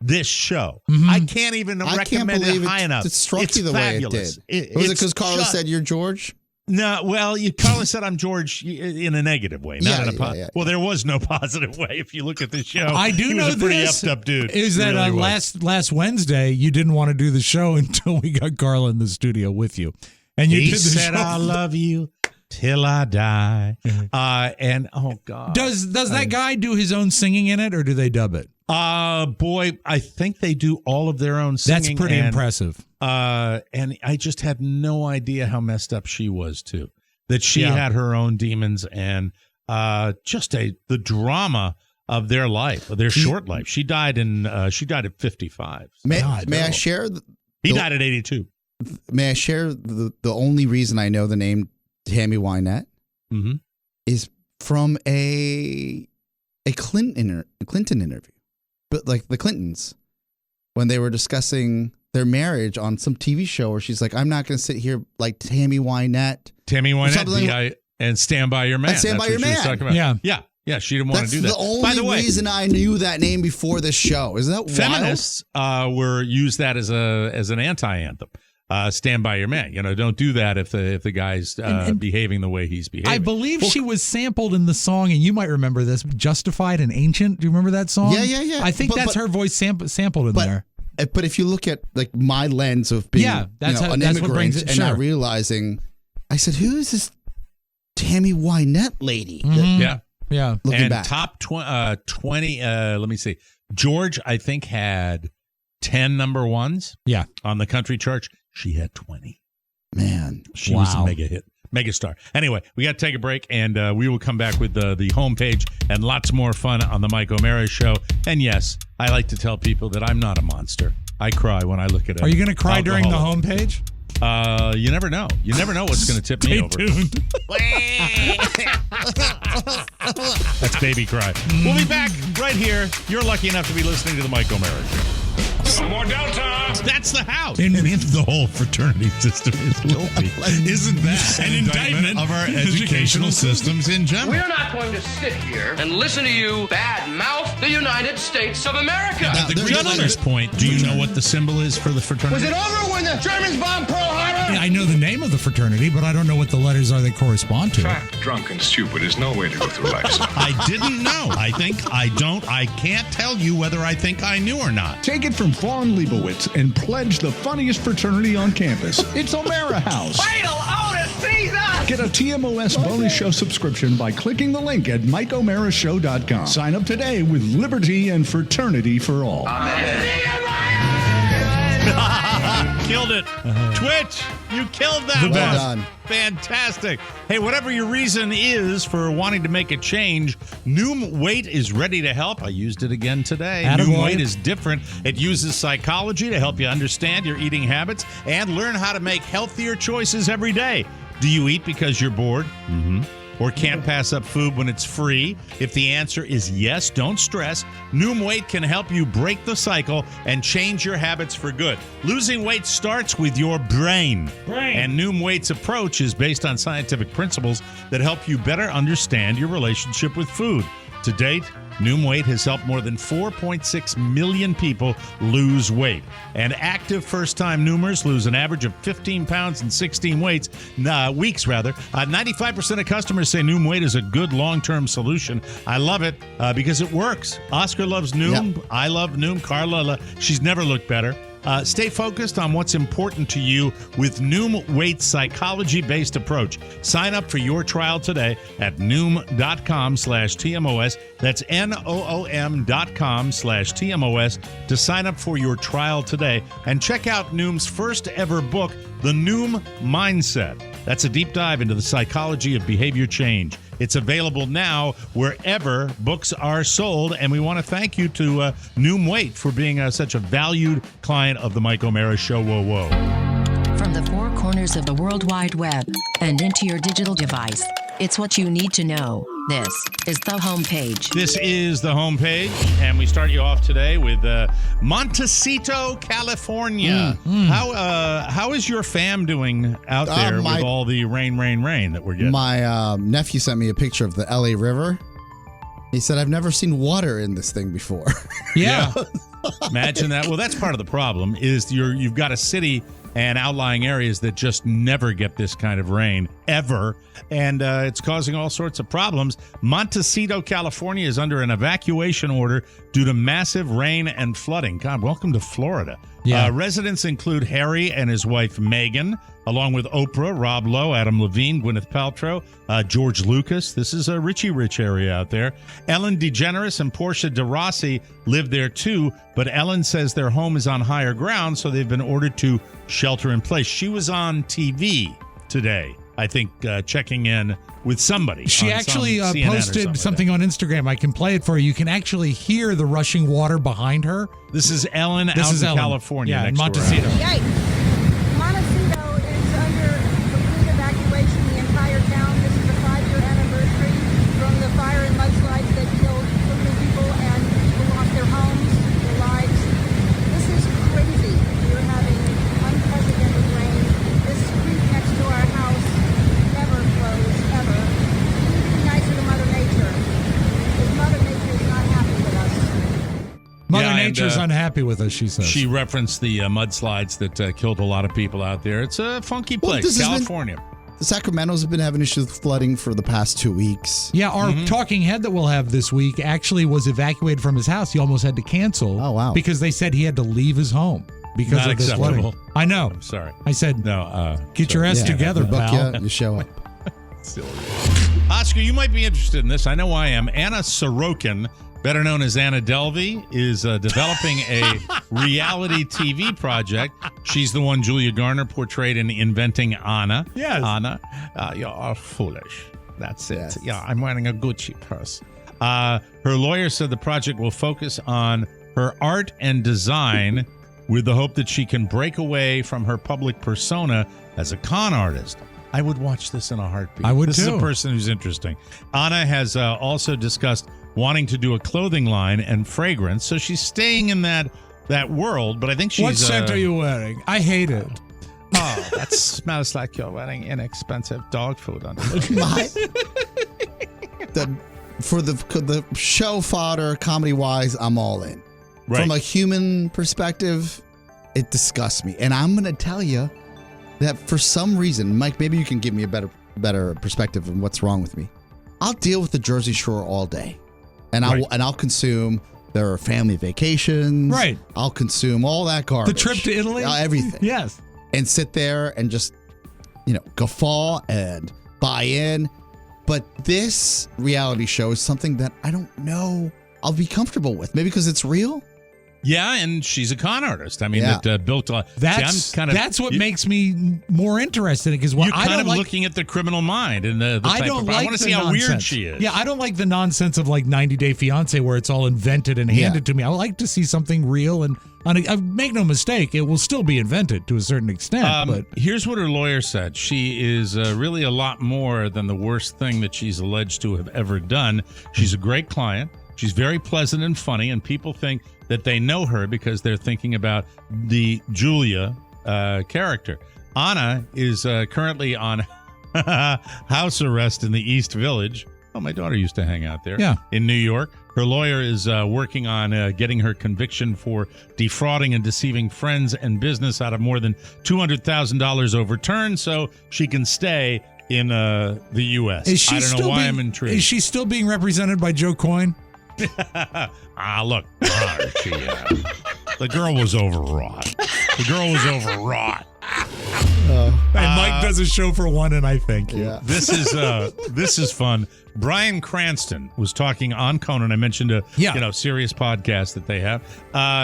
this show. Mhm. I can't even I can't recommend believe it high enough. it struck It's you the fabulous. way it did. Was it because Carla said you're George? No, well, Carla said I'm George in a negative way, not in a positive. Well, there was no positive way if you look at the show. I do he know was a pretty this effed up dude. is He that really was. last Wednesday you didn't want to do the show until we got Carla in the studio with you, and you He did the said show. I love you till I die. And oh god, Does that guy do his own singing in it, or do they dub it? Boy, I think they do all of their own singing. That's pretty impressive. And I just had no idea how messed up she was too. That she had her own demons and just the drama of their life, of their short life. She died at 55. May I share? He died at 82. May I share the only reason I know the name Tammy Wynette Mm-hmm. is from a Clinton interview, but like the Clintons when they were discussing their marriage on some TV show where she's like, I'm not going to sit here like Tammy Wynette. Tammy Wynette, Something and Stand By Your Man. And Stand By That's Your what she was Man. talking about. Yeah, she didn't want That's to do that. the only By the way, reason I knew that name before this show. Isn't that feminists were used that as an anti-anthem. Stand By Your Man. Don't do that if the guy's behaving the way he's behaving. I believe she was sampled in the song, and you might remember this, Justified and Ancient. Do you remember that song? Yeah. I think that's her voice sampled in there. But if you look at like my lens of being that's an that's what immigrant brings it, and sure. not realizing, I said, who is this Tammy Wynette lady? Mhm. Yeah. Looking and back. top 20, let me see. George, I think, had 10 number ones on the country chart. She had 20. Man. She was a mega hit. Megastar. Anyway, we got to take a break, and we will come back with the homepage and lots more fun on the Mike O'Mara Show. And yes, I like to tell people that I'm not a monster. I cry when I look at it. Are you going to cry during the homepage? You never know. You never know what's going to tip me over. Tuned. That's baby cry. We'll be back right here. You're lucky enough to be listening to the Mike O'Mara Show. Some more downtime. That's the house. And the whole fraternity system is filthy. Isn't that an indictment of our educational systems in general? We're not going to sit here and listen to you badmouth the United States of America. Now, The there's gentleman's point, do you know what the symbol is for the fraternity? Was it over when the Germans bombed Pearl Harbor? I know the name of the fraternity, but I don't know what the letters are that correspond to it. Fat, drunk, and stupid is no way to go through life. I didn't know. I can't tell you whether I think I knew or not. Take it from Fawn Leibowitz and pledge the funniest fraternity on campus. It's O'Mara House. Wait till Otis sees us! Get a TMOS bonus show subscription by clicking the link at MikeO'MaraShow.com. Sign up today with liberty and fraternity for all. Killed it. Twitch, you killed that. Well done. Fantastic. Hey, whatever your reason is for wanting to make a change, Noom Weight is ready to help. I used it again today. Attaboy. Noom Weight is different. It uses psychology to help you understand your eating habits and learn how to make healthier choices every day. Do you eat because you're bored? Mm-hmm. Or can't pass up food when it's free? If the answer is yes, don't stress. Noom Weight can help you break the cycle and change your habits for good. Losing weight starts with your brain. And Noom Weight's approach is based on scientific principles that help you better understand your relationship with food. To date, Noom Weight has helped more than 4.6 million people lose weight. And active first-time Noomers lose an average of 15 pounds in 16 weeks. 95% of customers say Noom Weight is a good long-term solution. I love it because it works. Oscar loves Noom. Yep. I love Noom. Carla, she's never looked better. Stay focused on what's important to you with Noom Weight's psychology-based approach. Sign up for your trial today at Noom.com/TMOS. That's NOOM.com/TMOS to sign up for your trial today. And check out Noom's first ever book, The Noom Mindset. That's a deep dive into the psychology of behavior change. It's available now wherever books are sold, and we want to thank you to Noom Weight for being such a valued client of the Mike O'Mara Show. Whoa, whoa. From the four corners of the World Wide Web and into your digital device, it's what you need to know. This is the homepage. This is the homepage, and we start you off today with Montecito, California. How is your fam doing out there with all the rain that we're getting? My nephew sent me a picture of the LA River. He said, I've never seen water in this thing before. Yeah. Imagine that. Well, that's part of the problem is you've got a city and outlying areas that just never get this kind of rain, ever. And it's causing all sorts of problems. Montecito, California is under an evacuation order due to massive rain and flooding. God, welcome to Florida. Yeah. Residents include Harry and his wife, Megan, along with Oprah, Rob Lowe, Adam Levine, Gwyneth Paltrow, George Lucas. This is a Richie Rich area out there. Ellen DeGeneres and Portia de Rossi live there too, but Ellen says their home is on higher ground, so they've been ordered to shelter in place. She was on TV today, I think, checking in with somebody. She actually posted something on Instagram. I can play it for you. You can actually hear the rushing water behind her. This is Ellen out in California. Yeah, in next door. Montecito. Yikes. Montecito is under complete evacuation, the entire town. This is the 5-year anniversary from the fire and mudslides that killed so many people, and people lost their homes, their lives. This is crazy. We're having unprecedented rain. This creek next to our house never flows, ever. We need to be nicer to Mother Nature, because Mother Nature is not happy with us. Mother Nature's unhappy with us, she says. She referenced the mudslides that killed a lot of people out there. It's a funky place, California. The Sacramento's have been having issues with flooding for the past 2 weeks. Yeah, our talking head that we'll have this week actually was evacuated from his house. He almost had to cancel. Oh, wow. Because they said he had to leave his home because Not of this acceptable. flooding. I know. I'm sorry. I said, No, get your ass together, Book pal. you show up. silly. Oscar, you might be interested in this. I know I am. Anna Sorokin, better known as Anna Delvey, is developing a reality TV project. She's the one Julia Garner portrayed in Inventing Anna. Yes. Anna, you are foolish. That's it. Yes. Yeah, I'm wearing a Gucci purse. Her lawyer said the project will focus on her art and design with the hope that she can break away from her public persona as a con artist. I would watch this in a heartbeat. I would This too. is a person who's interesting. Anna has also discussed wanting to do a clothing line and fragrance, so she's staying in that world, but I think she's... What scent are you wearing? I hate it. Oh, that smells like you're wearing inexpensive dog food on For the show fodder, comedy-wise, I'm all in. Right. From a human perspective, it disgusts me. And I'm going to tell you that for some reason, Mike, maybe you can give me a better perspective of what's wrong with me. I'll deal with the Jersey Shore all day. And I'll consume their family vacations. Right. I'll consume all that garbage. The trip to Italy? Everything. Yes. And sit there and just, guffaw and buy in. But this reality show is something that I don't know I'll be comfortable with. Maybe because it's real. Yeah, and she's a con artist. I mean, Yeah. that built a... That's what makes me more interested because you're kind of looking at the criminal mind and the I type don't of... like I want to the see how nonsense. weird she is. Yeah, I don't like the nonsense of like 90 Day Fiance where it's all invented and handed to me. I would like to see something real and make no mistake, it will still be invented to a certain extent. But here's what her lawyer said. She is really a lot more than the worst thing that she's alleged to have ever done. She's a great client. She's very pleasant and funny, and people think that they know her because they're thinking about the Julia character. Anna is currently on house arrest in the East Village. Oh, my daughter used to hang out there. Yeah. In New York. Her lawyer is working on getting her conviction for defrauding and deceiving friends and business out of more than $200,000 overturned so she can stay in the U.S. I don't know why I'm intrigued. Is she still being represented by Joe Coyne? Look, the girl was overwrought. And Mike does a show for one, and I thank you. Yeah. This is fun. Bryan Cranston was talking on Conan. I mentioned a serious podcast that they have.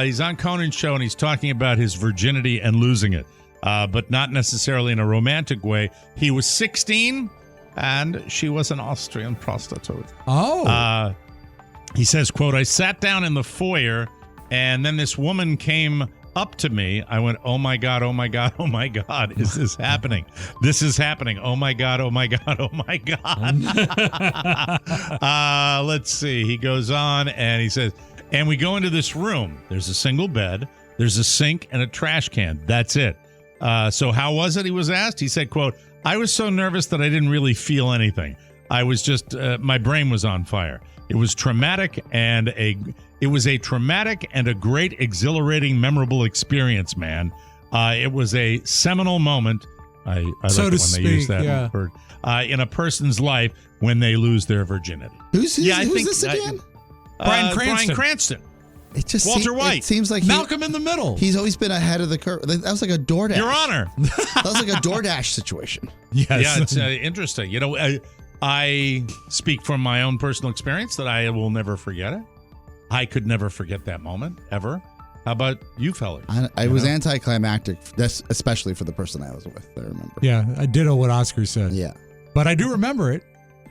He's on Conan's show, and he's talking about his virginity and losing it, but not necessarily in a romantic way. He was 16, and she was an Austrian prostitute. Oh. He says, quote, I sat down in the foyer, and then this woman came up to me. I went, oh, my God, oh, my God, oh, my God. Is this happening? This is happening. Oh, my God, oh, my God, oh, my God. Let's see. He goes on, and he says, and we go into this room. There's a single bed. There's a sink and a trash can. That's it. So how was it, he was asked? He said, quote, I was so nervous that I didn't really feel anything. I was just, my brain was on fire. It was traumatic and a great, exhilarating, memorable experience, man. It was a seminal moment. I So like to it when they use that word in a person's life when they lose their virginity. Who's this again? Bryan Cranston. It just Walter White. It seems like Malcolm in the Middle. He's always been ahead of the curve. That was like a DoorDash. Your Honor. That was like a DoorDash situation. Yes. Yeah, it's interesting. You know, I speak from my own personal experience that I will never forget it. I could never forget that moment, ever. How about you fellas? I was anticlimactic, especially for the person I was with, I remember. Yeah, I ditto what Oscar said. Yeah. But I do remember it.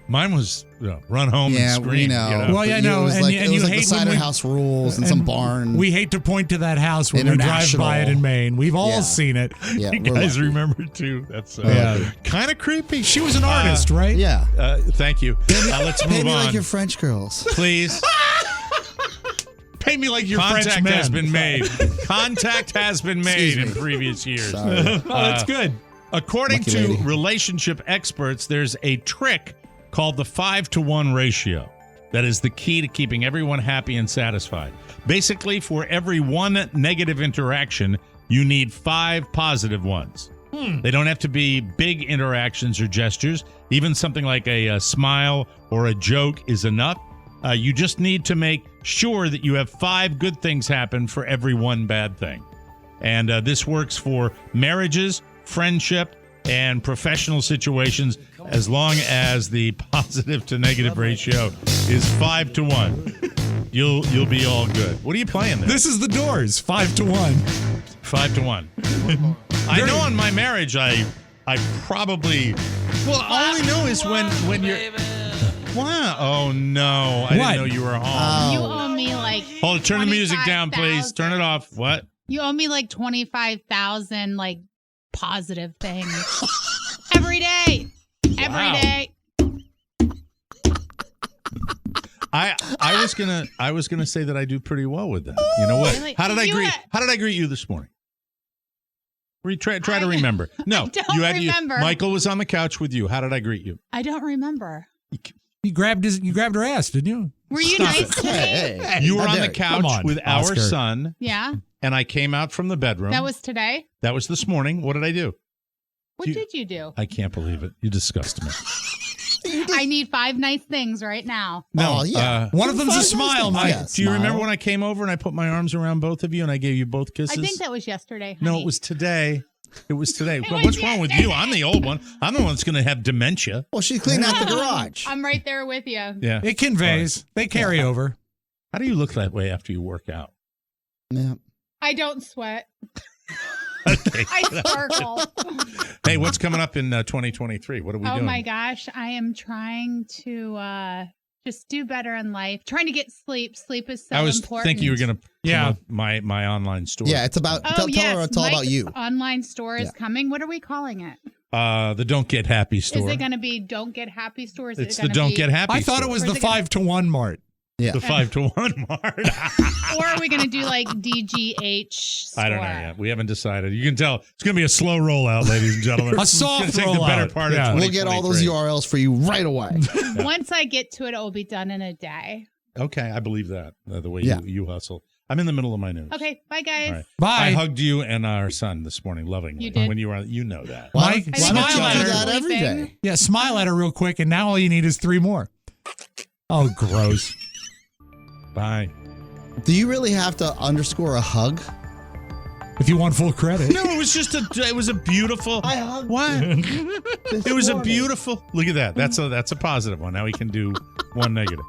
Mine was run home and scream. We know. You know? Well, yeah, no. It was And like, you it was like hate the cider when house rules and some barn. We hate to point to that house when we drive by it in Maine. We've all seen it. Yeah, you guys remember too. That's kind of creepy. She was an artist, right? Yeah. Thank you. Let's move Pay me on. like your French girls. Please. Pay me like your Contact French men. has been made. Contact has been made in previous years. That's good. According Lucky to lady. relationship experts, there's a trick called the 5-to-1 ratio. That is the key to keeping everyone happy and satisfied. Basically, for every one negative interaction, you need 5 positive ones. They don't have to be big interactions or gestures. Even something like a smile or a joke is enough. You just need to make sure that you have 5 good things happen for every one bad thing. And this works for marriages, friendship, and professional situations as long as the positive to negative ratio is 5-to-1. You'll be all good. What are you playing there? This is The Doors, 5-to-1. 5-to-1. I know on my marriage I probably all I know is when you're wow. Oh no. I didn't know you were home. You owe me like Hold it, turn the music down, please. Turn it off. What? You owe me like 25,000 like positive things every day. Every day. I was gonna say that I do pretty well with that. You know what? Really? How did I greet you this morning? Try to remember. No, don't remember. Michael was on the couch with you. How did I greet you? I don't remember. You grabbed her ass, didn't you? Were you nice to me? Hey, you were on the couch with Oscar. our son. Yeah. And I came out from the bedroom. That was today? That was this morning. What did I do? What did you do? I can't believe it. You disgust me. I need 5 nice things right now. No, one of them's a smile, Mike. Do you remember when I came over and I put my arms around both of you and I gave you both kisses? I think that was yesterday. No, honey. it was today. It was today. It What's was wrong with you? I'm the old one. I'm the one that's going to have dementia. Well, she cleaned out the garage. I'm right there with you. Yeah. It conveys. Right. They carry over. How do you look that way after you work out? Yeah. I don't sweat. Okay. I sparkle. Hey, what's coming up in 2023? What are we doing? Oh my gosh, I am trying to just do better in life. Trying to get sleep. Sleep is so important. I was thinking you were going to promote my online store. Yeah, it's about tell her it's all about you. Online store is coming. What are we calling it? The Don't Get Happy store. Is it going to be Don't Get Happy store? It's the Don't Get Happy store. I thought it was the 5-to-1 mart. Yeah. The 5-to-1 mart. Or are we going to do like DGH store? I don't know yet. We haven't decided. You can tell it's going to be a slow rollout, ladies and gentlemen. A soft it's going to take the better part of 2023. We'll get all those URLs for you right away. Once I get to it, it will be done in a day. Okay, I believe that, the way you hustle. I'm in the middle of my news. Okay, bye guys. Right. Bye. I hugged you and our son this morning lovingly. You did? When you were, you know that. Mike, Why don't smile you at do her. that every day? Yeah, smile at her real quick, and now all you need is 3 more. Oh, gross. Bye. Do you really have to underscore a hug? If you want full credit. No, it was just it was a beautiful. I hugged what? It was a beautiful. Look at that. That's a positive one. Now we can do one negative.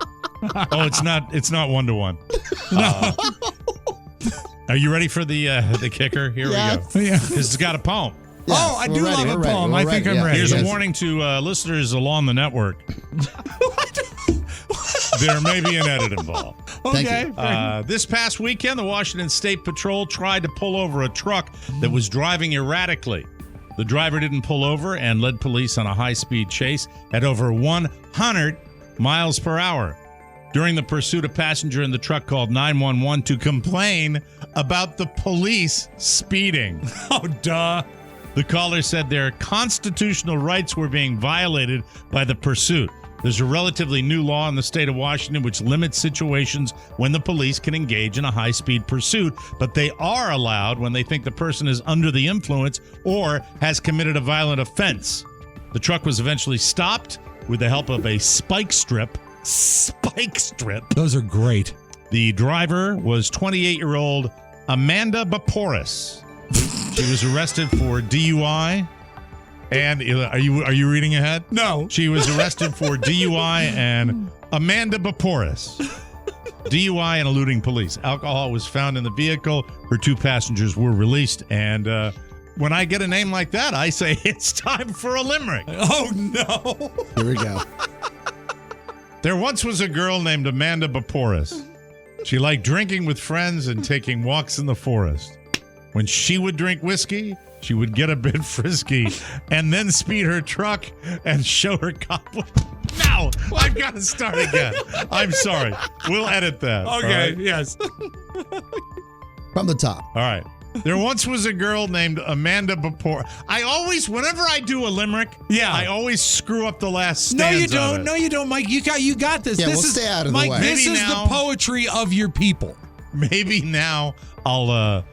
Oh, it's not 1-to-1. No. Are you ready for the kicker? Here we go. Yeah. It's got a poem. Yes, oh, I do love a poem. We're I think ready. I'm ready. Here's Yes. a warning to listeners along the network. There may be an edit involved. Okay. This past weekend, the Washington State Patrol tried to pull over a truck that was driving erratically. The driver didn't pull over and led police on a high-speed chase at over 100 miles per hour. During the pursuit, a passenger in the truck called 911 to complain about the police speeding. Oh, duh. The caller said their constitutional rights were being violated by the pursuit. There's a relatively new law in the state of Washington which limits situations when the police can engage in a high-speed pursuit, but they are allowed when they think the person is under the influence or has committed a violent offense. The truck was eventually stopped with the help of a spike strip. Spike strip. Those are great. The driver was 28-year-old Amanda Baporis. She was arrested for DUI. And are you reading ahead? No. She was arrested for DUI and Amanda Baporis. DUI and eluding police. Alcohol was found in the vehicle. Her 2 passengers were released. And when I get a name like that, I say it's time for a limerick. Oh, no. Here we go. There once was a girl named Amanda Baporis. She liked drinking with friends and taking walks in the forest. When she would drink whiskey, she would get a bit frisky and then speed her truck and show her cop. No, I've got to start again. I'm sorry. We'll edit that. Okay, right? yes. From the top. All right. There once was a girl named Amanda Baporis. I always, whenever I do a limerick, I always screw up the last stanza. No, you don't. No, you don't, Mike. You got this. Yeah, this we'll is, stay out of Mike, the way. This Maybe is now- the poetry of your people. Maybe now I'll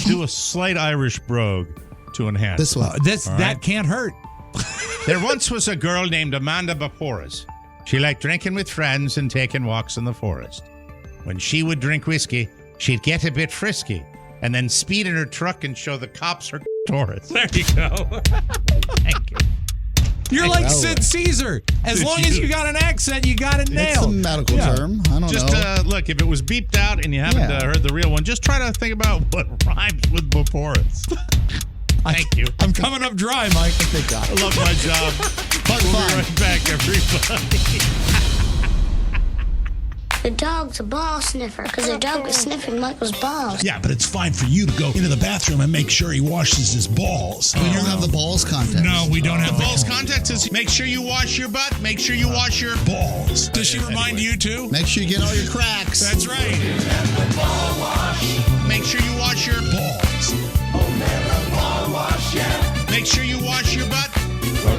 do a slight Irish brogue to enhance. This one. That can't hurt. There once was a girl named Amanda Baporis. She liked drinking with friends and taking walks in the forest. When she would drink whiskey, she'd get a bit frisky and then speed in her truck and show the cops her Taurus. There you go. Thank you. You're like well. Sid Caesar. As long as you got an accent, you got it It's a nailed. medical term. I don't Just know. look, if it was beeped out and you haven't heard the real one, just try to think about what rhymes with Baporis. Thank you. I'm coming up dry, Mike. I love my job. We'll be right back, everybody. The dog's a ball sniffer because the dog was sniffing Michael's balls. Yeah, but it's fine for you to go into the bathroom and make sure he washes his balls. We don't have the balls context. No, we don't have The balls context is make sure you wash your butt, make sure you wash your balls. Does she remind you too? Make sure you get all your cracks. That's right. Make sure you wash your balls. Make sure you wash your butt.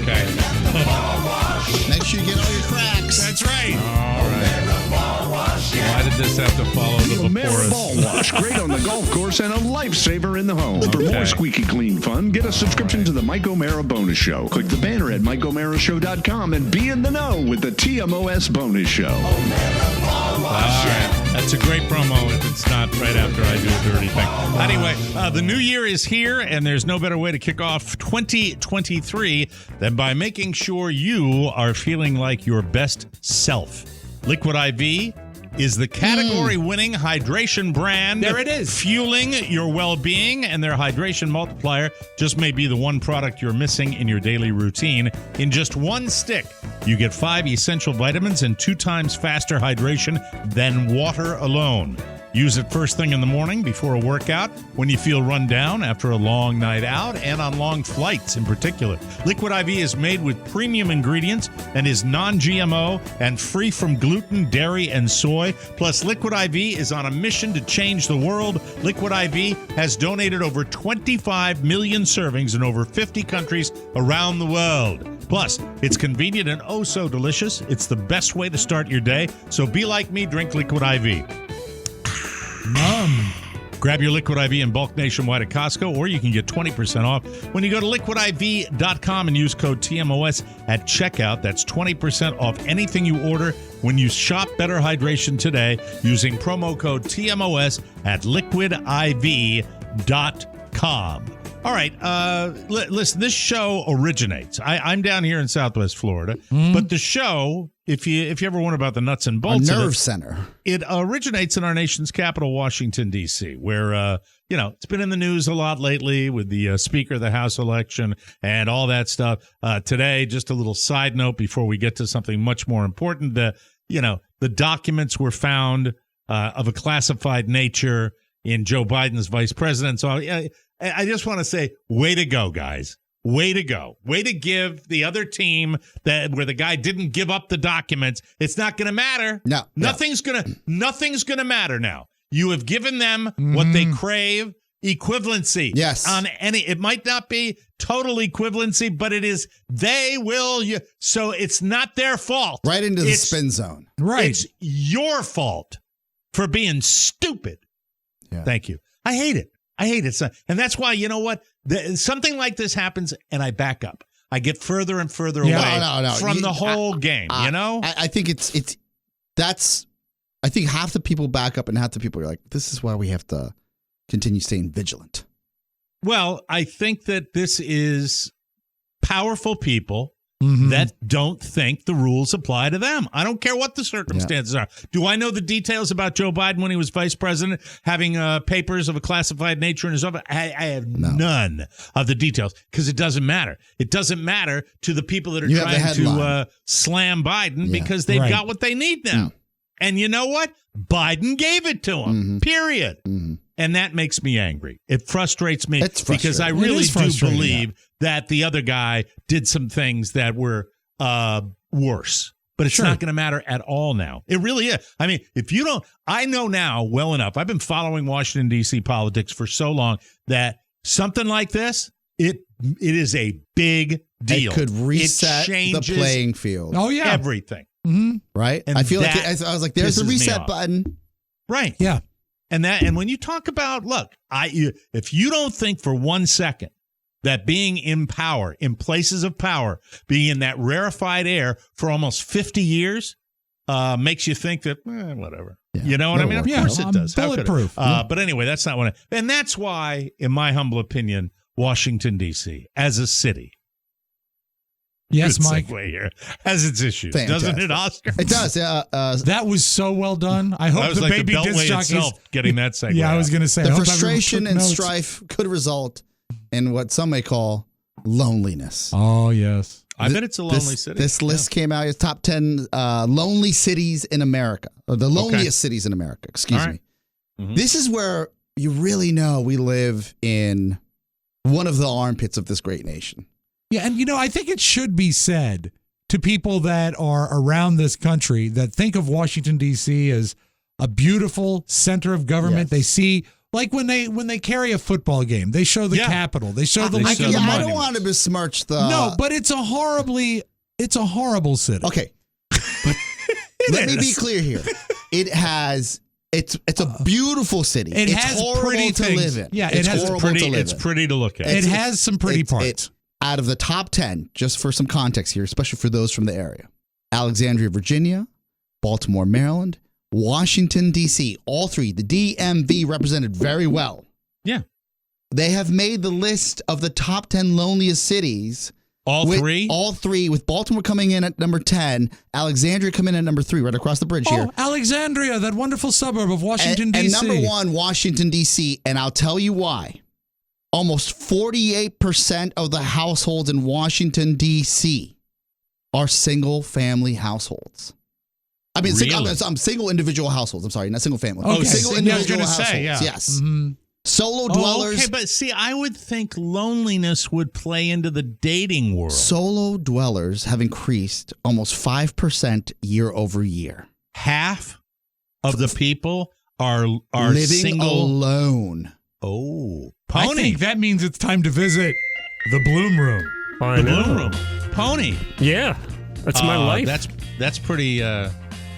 Okay. Make sure you get all your cracks. That's right. All right. Why did this have to follow the O'Mara before Ball Wash. Great on the golf course and a lifesaver in the home. For more squeaky clean fun, get a subscription to the Mike O'Mara Bonus Show. Click the banner at MikeO'MaraShow.com and be in the know with the TMOS Bonus Show. All right. That's a great promo if it's not right after I do a dirty thing. Anyway, the new year is here, and there's no better way to kick off 2023 than by making sure you are feeling like your best self. Liquid IV is the category-winning hydration brand. There it is. Fueling your well-being, and their hydration multiplier just may be the one product you're missing in your daily routine. In just one stick, you get 5 essential vitamins and 2 times faster hydration than water alone. Use it first thing in the morning before a workout, when you feel run down after a long night out, and on long flights in particular. Liquid IV is made with premium ingredients and is non-GMO and free from gluten, dairy, and soy. Plus, Liquid IV is on a mission to change the world. Liquid IV has donated over 25 million servings in over 50 countries around the world. Plus, it's convenient and oh so delicious. It's the best way to start your day. So be like me, drink Liquid IV. Grab your Liquid IV in bulk nationwide at Costco, or you can get 20% off when you go to liquidiv.com and use code TMOS at checkout. That's 20% off anything you order when you shop Better Hydration today using promo code TMOS at liquidiv.com. All right, listen, this show originates. I'm down here in Southwest Florida, but the show, if you ever wonder about the nuts and bolts Our nerve of it, center. It originates in our nation's capital, Washington, D.C., where, it's been in the news a lot lately with the Speaker of the House election and all that stuff. Today, just a little side note before we get to something much more important, the documents were found of a classified nature in Joe Biden's vice president. So I just want to say, way to go, guys. Way to go. Way to give the other team where the guy didn't give up the documents. It's not going to matter. No. Nothing's going to matter now. You have given them what they crave, equivalency. Yes. On it might not be total equivalency, but it is, so it's not their fault. Right into the spin zone. Right. It's your fault for being stupid. Yeah. Thank you. I hate it. And that's why, you know what? Something like this happens, and I back up. I get further and further away from the whole game, I think I think half the people back up and half the people are like, this is why we have to continue staying vigilant. Well, I think that this is powerful people that don't think the rules apply to them. I don't care what the circumstances are. Do I know the details about Joe Biden when he was vice president, having papers of a classified nature in his office? I have none of the details because it doesn't matter. It doesn't matter to the people that are trying to slam Biden because they've got what they need now. And you know what? Biden gave it to him, period. And that makes me angry. It frustrates me because I really do believe that the other guy did some things that were worse. But it's not going to matter at all now. It really is. I mean, I know now well enough. I've been following Washington, D.C. politics for so long that something like this, it is a big deal. It could reset the playing field. Oh, yeah. Everything. Right? And I feel like I was like, there's the reset button. Right. Yeah. And when you talk about, look, if you don't think for 1 second that being in power, in places of power, being in that rarefied air for almost 50 years makes you think that, whatever. Yeah. You know what I mean? Of course it does. Bulletproof. But anyway, that's not what and that's why, in my humble opinion, Washington, D.C., as a city, yes, good Mike, segue here, has its issues, Fantastic. doesn't it, Oscar? It does. That was so well done. I hope the like baby the disc jockeys itself getting that segue. Yeah, I was going to say the I hope frustration everyone and took notes. strife could result in what some may call loneliness. Oh, yes. I bet it's a lonely city. This list came out as top 10 lonely cities in America, or the loneliest cities in America. Excuse me. Mm-hmm. This is where you really know we live in one of the armpits of this great nation. Yeah, and I think it should be said to people that are around this country that think of Washington, D.C. as a beautiful center of government. Yes. They see, like when they carry a football game, they show the Capitol, they show the Lincoln I Monument. don't want to besmirch the... No, but it's a horrible city. Okay. But let me be clear here. It's a beautiful city. It it's has horrible pretty to things. live in. Yeah, it's it has horrible to live It's in. pretty to look at. It has some pretty parts. Out of the top 10, just for some context here, especially for those from the area, Alexandria, Virginia, Baltimore, Maryland, Washington, D.C., all three, the DMV represented very well. Yeah. They have made the list of the top 10 loneliest cities. All three? All three, with Baltimore coming in at number 10, Alexandria coming in at number 3, right across the bridge here. Alexandria, that wonderful suburb of Washington, D.C. And number 1, Washington, D.C., and I'll tell you why. Almost 48% of the households in Washington, D.C. are single-family households. I mean, Really? I'm single individual households. I'm sorry, not single family. Okay. Single Yeah, I was individual gonna households. say, yeah. Yes. Mhm. Solo dwellers. Okay, but see, I would think loneliness would play into the dating world. Solo dwellers have increased almost 5% year over year. Half of the people are living single alone. Oh, I Pony. think that means it's time to visit the Bloom Room. The Bloom Room. Pony. Yeah, that's my life. That's pretty.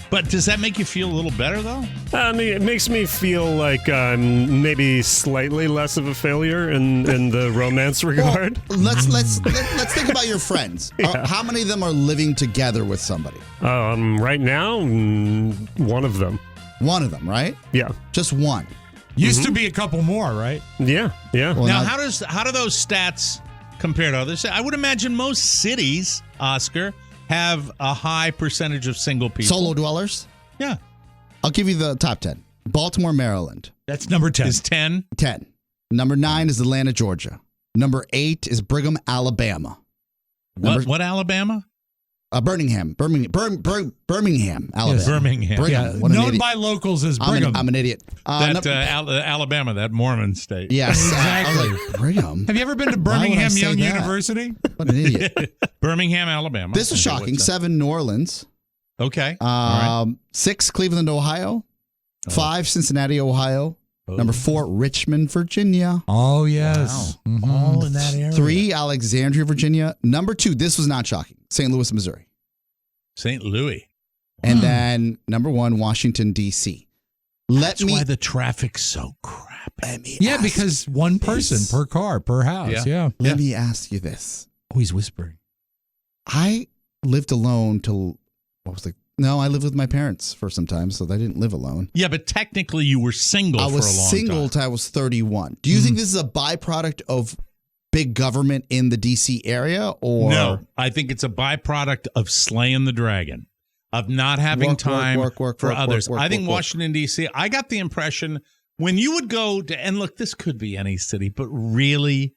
But does that make you feel a little better though? I mean, it makes me feel like I'm maybe slightly less of a failure in the romance regard. Well, let's think about your friends. Yeah. How many of them are living together with somebody? Right now, one of them. One of them, right? Yeah. Just one. Used to be a couple more, right? Yeah. Well, now, how do those stats compare to others? I would imagine most cities, Oscar, have a high percentage of single people. Solo dwellers? Yeah. I'll give you the top 10. Baltimore, Maryland. That's number 10. Is 10? 10. Number 9 is Atlanta, Georgia. Number 8 is Brigham, Alabama. What Alabama? Birmingham, Alabama. Yes. Birmingham. Brigham. Yeah, What an known idiot. by locals as Brigham. I'm an idiot. Alabama, that Mormon state. Yes. Exactly. I was like, Brigham? Have you ever been to Why would I Birmingham say Young that? University? What an idiot. Birmingham, Alabama. This is Okay, shocking. what's that? 7, New Orleans. Okay. All right. 6, Cleveland, Ohio. 5, Cincinnati, Ohio. Oh. Number 4, Richmond, Virginia. Oh, yes. Wow. Mhm. All in that area. 3, Alexandria, Virginia. Number 2, this was not shocking, St. Louis, Missouri. St. Louis. And then number 1, Washington, D.C. That's why the traffic's so crappy. Yeah, because one person per car, per house. Yeah. Let me ask you this. Oh, he's whispering. I lived alone till, I lived with my parents for some time, so I didn't live alone. Yeah, but technically you were single I for a was long single time. till I was 31. Do you think this is a byproduct of big government in the D.C. area? Or No, I think it's a byproduct of slaying the dragon, of not having time for others. I think Washington, D.C., I got the impression when you would go to, and look, this could be any city, but really,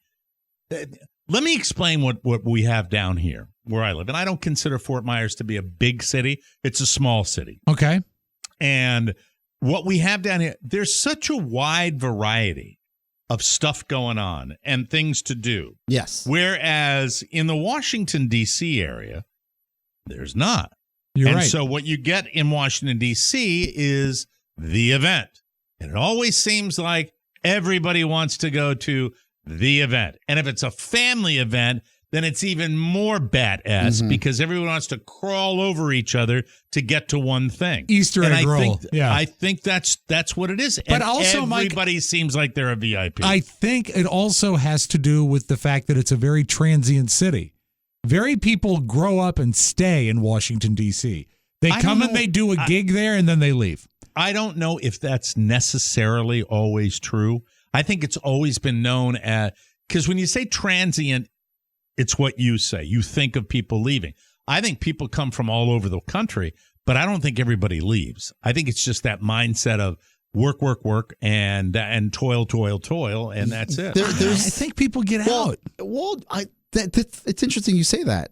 let me explain what we have down here where I live. And I don't consider Fort Myers to be a big city. It's a small city. Okay. And what we have down here, there's such a wide variety of stuff going on and things to do. Yes. Whereas in the Washington, D.C. area, there's not. You're and right. so what you get in Washington, D.C. is the event. And it always seems like everybody wants to go to the event. And if it's a family event, then it's even more badass because everyone wants to crawl over each other to get to one thing. Easter and egg roll. I think that's what it is. But and also, Mike, everybody seems like they're a VIP. I think it also has to do with the fact that it's a very transient city. Very people grow up and stay in Washington, D.C. They come and they do a gig there and then they leave. I don't know if that's necessarily always true. I think it's always been known as, because when you say transient, it's what you say. You think of people leaving. I think people come from all over the country, but I don't think everybody leaves. I think it's just that mindset of work, and toil, and that's it. I think people get out. Well, It's interesting you say that.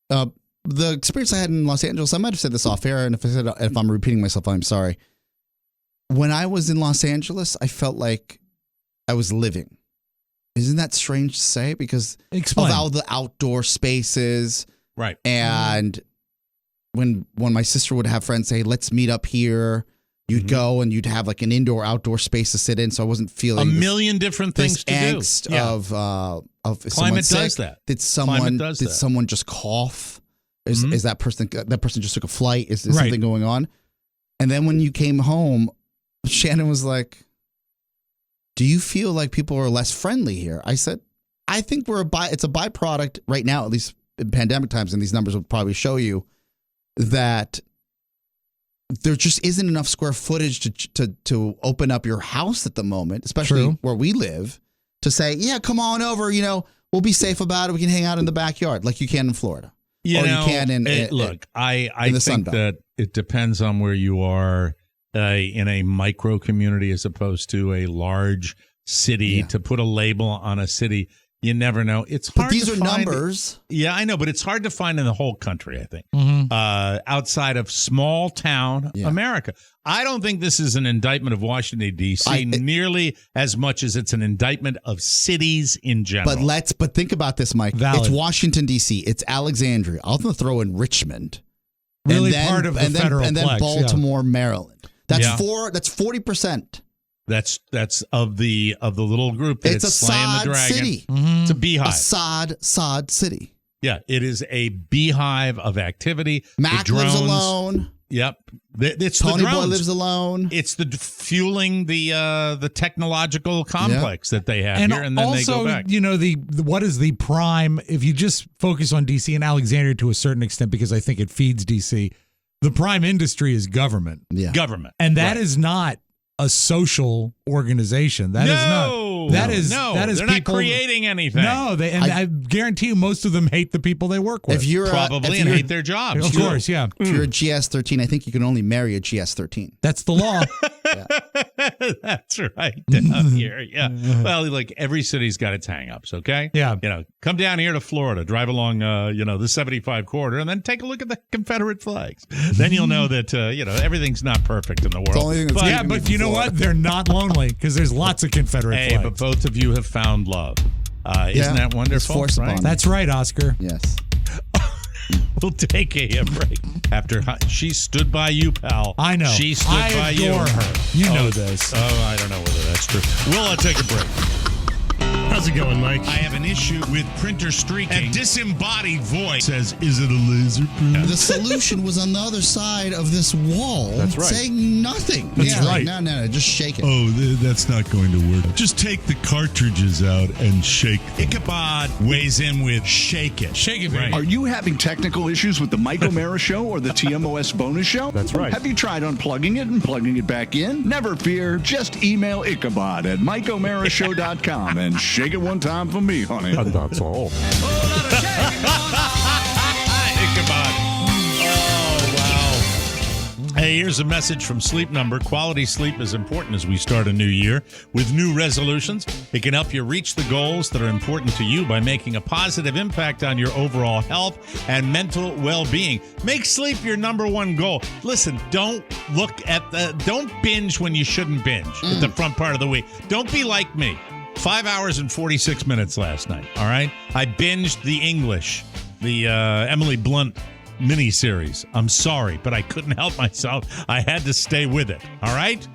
The experience I had in Los Angeles, I might have said this off air, and if I'm repeating myself, I'm sorry. When I was in Los Angeles, I felt like I was living. Isn't that strange to say? Because Explain. of all the outdoor spaces. Right. And when my sister would have friends say, let's meet up here, you'd go and you'd have like an indoor-outdoor space to sit in, so I wasn't feeling a million different things to angst do. of Climate does sick? that. Did someone just cough? Is that person just took a flight? Is something going on? And then when you came home, Shannon was like, do you feel like people are less friendly here? I said, I think it's a byproduct right now, at least in pandemic times, and these numbers will probably show you that there just isn't enough square footage to open up your house at the moment, especially where we live, to say, yeah, come on over, we'll be safe about it. We can hang out in the backyard like you can in Florida. You can in I think that it depends on where you are in a micro community as opposed to a large city. Yeah. To put a label on a city, you never know. It's hard. But these to are find. numbers. Yeah, I know, but it's hard to find in the whole country, I think, Mm-hmm. outside of small town America. I don't think this is an indictment of Washington, D.C. nearly as much as it's an indictment of cities in general. But think about this, Mike. Valid. It's Washington, D.C. It's Alexandria. I'll throw in Richmond. Really part of the federal and then plex, Baltimore, Maryland. That's Yeah. That's 40%. That's of the little group that It's a slaying the sod dragon. city. It's a beehive. A sod city. Yeah, it is a beehive of activity. Mac the drones, lives alone. Yep, it's Tony the drones. Boy lives alone. It's the fueling the technological complex that they have here, and then also, they go back. the what is the prime? If you just focus on DC and Alexandria to a certain extent, because I think it feeds DC, the prime industry is government. Yeah, government, and that is not a social organization. That is not. That is they're people, not creating anything. No, I guarantee you, most of them hate the people they work with. If you're probably and hate their jobs. Of course, yeah. If you're a GS-13, I think you can only marry a GS-13. That's the law. That's right. Down here, yeah. Well, like every city's got its hang-ups, okay? Yeah. Come down here to Florida, drive along, the 75 corridor, and then take a look at the Confederate flags. Then you'll know that, everything's not perfect in the world. But you know what? They're not lonely because there's lots of Confederate flags. But both of you have found love. Isn't that wonderful? Right? That's right, Oscar. Yes. We'll take a break after she stood by you, pal. I know. She stood by you. I adore her. You know this. Oh, I don't know whether that's true. We'll take a break. How's it going, Mike? I have an issue with printer streaking. A disembodied voice says, is it a laser print? The solution was on the other side of this wall. That's right. Saying nothing. That's right. No, just shake it. Oh, that's not going to work. Just take the cartridges out and shake. Ichabod weighs in with shake it. Shake it, right. Are you having technical issues with the Mike O'Mara Show or the TMOS bonus show? That's right. Have you tried unplugging it and plugging it back in? Never fear. Just email Ichabod at MikeO'MaraShow.com and shake it one time for me, honey. And that's all. Ichabod. Oh, wow. Hey, here's a message from Sleep Number. Quality sleep is important as we start a new year. With new resolutions, it can help you reach the goals that are important to you by making a positive impact on your overall health and mental well-being. Make sleep your number one goal. Listen, don't binge when you shouldn't binge at the front part of the week. Don't be like me. 5 hours and 46 minutes last night, all right? I binged The English, the Emily Blunt miniseries. I'm sorry, but I couldn't help myself. I had to stay with it, all right?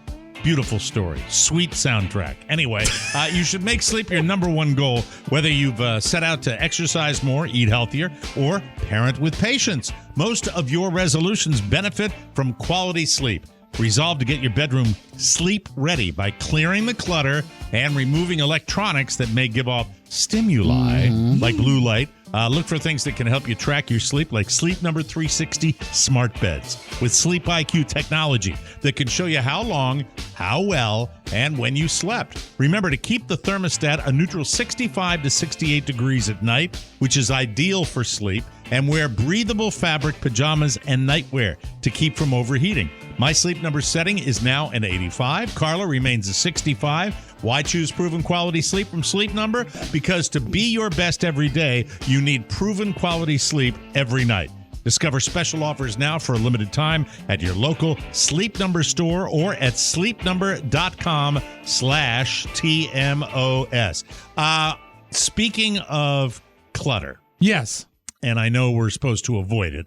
Beautiful story. Sweet soundtrack. Anyway, you should make sleep your number one goal, whether you've set out to exercise more, eat healthier, or parent with patience. Most of your resolutions benefit from quality sleep. Resolve to get your bedroom sleep ready by clearing the clutter and removing electronics that may give off stimuli like blue light. Look for things that can help you track your sleep, like Sleep Number 360 smart beds with Sleep IQ technology that can show you how long, how well, and when you slept. Remember to keep the thermostat a neutral 65 to 68 degrees at night, which is ideal for sleep, and wear breathable fabric pajamas and nightwear to keep from overheating. My Sleep Number setting is now an 85. Carla remains a 65. Why choose proven quality sleep from Sleep Number? Because to be your best every day, you need proven quality sleep every night. Discover special offers now for a limited time at your local Sleep Number store or at sleepnumber.com/TMOS. Speaking of clutter. Yes. And I know we're supposed to avoid it.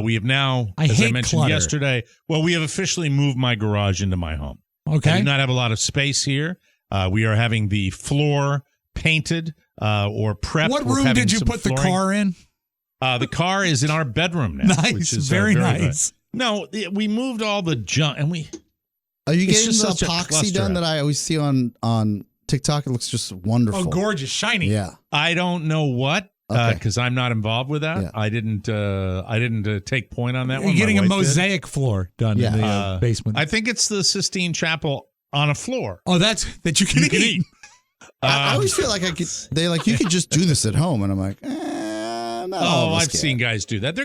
We have now, as I mentioned yesterday, we have officially moved my garage into my home. Okay. I do not have a lot of space here. We are having the floor painted or prepped. What room did you put flooring. the car in? The car is in our bedroom now. Nice. Which is, very nice. nice. No, we moved all the junk. And Are you getting just the such a epoxy cluster done up. that I always see on TikTok? It looks just wonderful. Oh, gorgeous. Shiny. Yeah. I don't know what. Because I'm not involved with that. Yeah. I didn't take point on that one. You're getting My a wife did. mosaic floor done in the basement. I think it's the Sistine Chapel on a floor. Oh, that you can eat. I always feel like you could just do this at home, and I'm like, not all of us I've can. seen guys do that.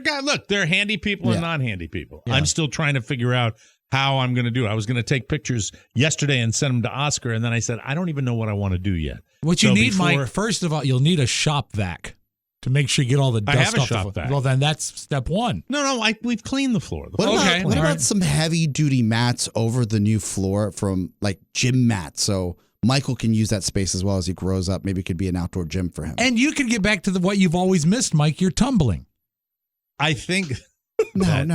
They're handy people and non-handy people. Yeah. I'm still trying to figure out how I'm going to do it. I was going to take pictures yesterday and send them to Oscar, and then I said, I don't even know what I want to do yet. What you need, Mike, first of all, you'll need a shop vac to make sure you get all the dust I have a off the shop floor. vac. Well, then that's step one. No, we've cleaned the floor. What about some heavy duty mats over the new floor from like gym mats? So Michael can use that space as well as he grows up. Maybe it could be an outdoor gym for him. And you can get back to what you've always missed, Mike. You're tumbling. I think. No. Like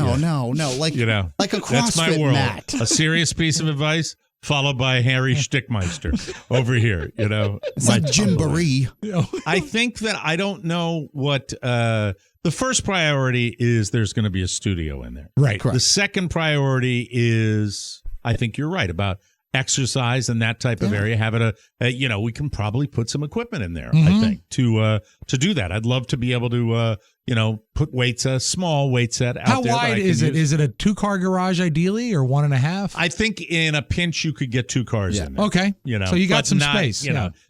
like a CrossFit that's my world. mat. A serious piece of advice, followed by Harry Stickmeister over here. It's like Jimboree. I think that I don't know what the first priority is. There's going to be a studio in there, right? Correct. The second priority is, I think you're right about exercise and that type of area. Have it we can probably put some equipment in there. I think to do that. I'd love to be able to put a small weight set out there. How wide is it? Is it a 2-car garage ideally, or 1.5? I think in a pinch you could get 2 cars in there. Okay. So you got some space.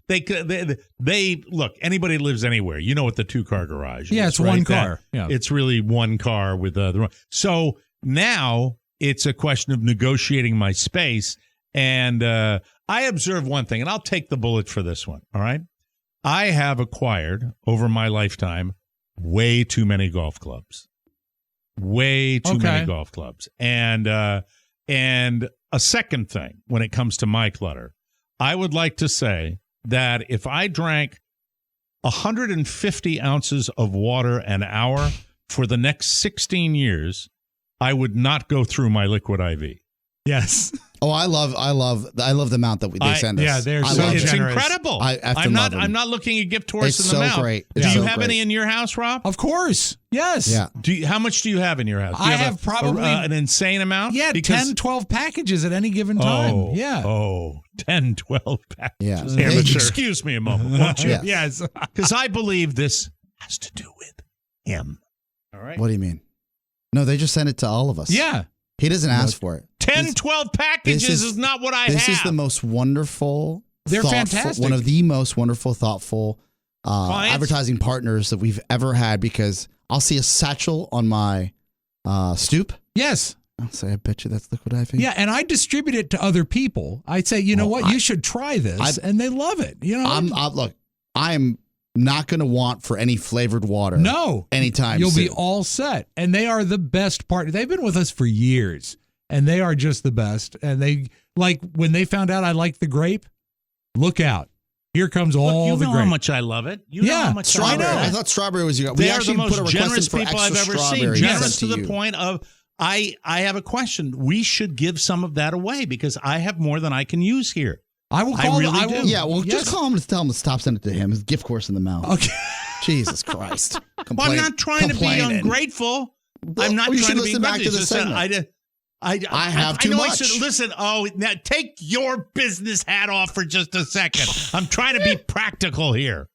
They look. Anybody lives anywhere. You know what the 2-car garage is. Yeah, it's right? one car. It's really one car with the. So now it's a question of negotiating my space. And I observe one thing, and I'll take the bullet for this one. All right, I have acquired over my lifetime way too many golf clubs. Way too many golf clubs. And a second thing, when it comes to my clutter, I would like to say that if I drank 150 ounces of water an hour for the next 16 years, I would not go through my liquid IV. Yes. Oh, I love the amount that they send us. Yeah, they're so love It's it. incredible. I'm not looking a gift horse It's in the so mouth. great. Do It's you so have great. any in your house, Rob? Of course. Yes. Yeah. How much do you have in your house? Do you I have probably an insane amount. Yeah, 10, 12 packages at any given time. 10, 12 packages. Yeah. Amateur. Excuse me a moment, won't you? Yes. Because I believe this has to do with him. All right. What do you mean? No, they just send it to all of us. Yeah. He doesn't ask for it. 10, 12 packages is not what I have. This is the most wonderful, They're thoughtful, fantastic. one of the most wonderful, thoughtful advertising partners that we've ever had, because I'll see a satchel on my stoop. Yes. I'll say, I bet you that's liquid IV. Yeah, and I distribute it to other people. I'd say, you know what, you should try this, and they love it. Look, I'm not going to want for any flavored water. No. Anytime You'll soon. be all set. And they are the best partner. They've been with us for years, and they are just the best. And they, like, when they found out I liked the grape, look out. Here comes all you the know grape. how much I love it. You know how much strawberry. I love it. I thought strawberry was you. They We are actually the most put a request generous in for people I've extra ever seen. strawberry Generous sent to the you. point of I have a question. We should give some of that away because I have more than I can use here. I will call really I do. will, Yeah, well, just call him and tell him to stop sending it to him. His gift course in the mouth. Okay. Jesus Christ. Well, I'm not trying to be ungrateful. I'm not you trying should to be listen back to ungrateful. the It's just that segment. I have too know much. I should listen. Oh, now take your business hat off for just a second. I'm trying to be practical here.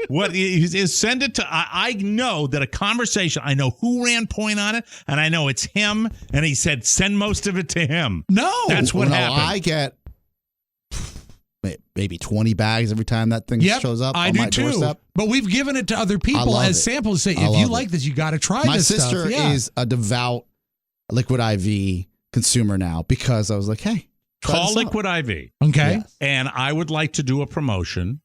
What is send it to? I know that a conversation. I know who ran point on it, and I know it's him. And he said send most of it to him. No, that's what happened. I get maybe 20 bags every time that thing shows up. I on do my too. doorstep. But we've given it to other people love as it. samples. Say, I if you love like it. this, you got to try My this sister stuff. Yeah. is a devout Liquid IV consumer now because I was like, hey, call Liquid IV. Okay. Yes. And I would like to do a promotion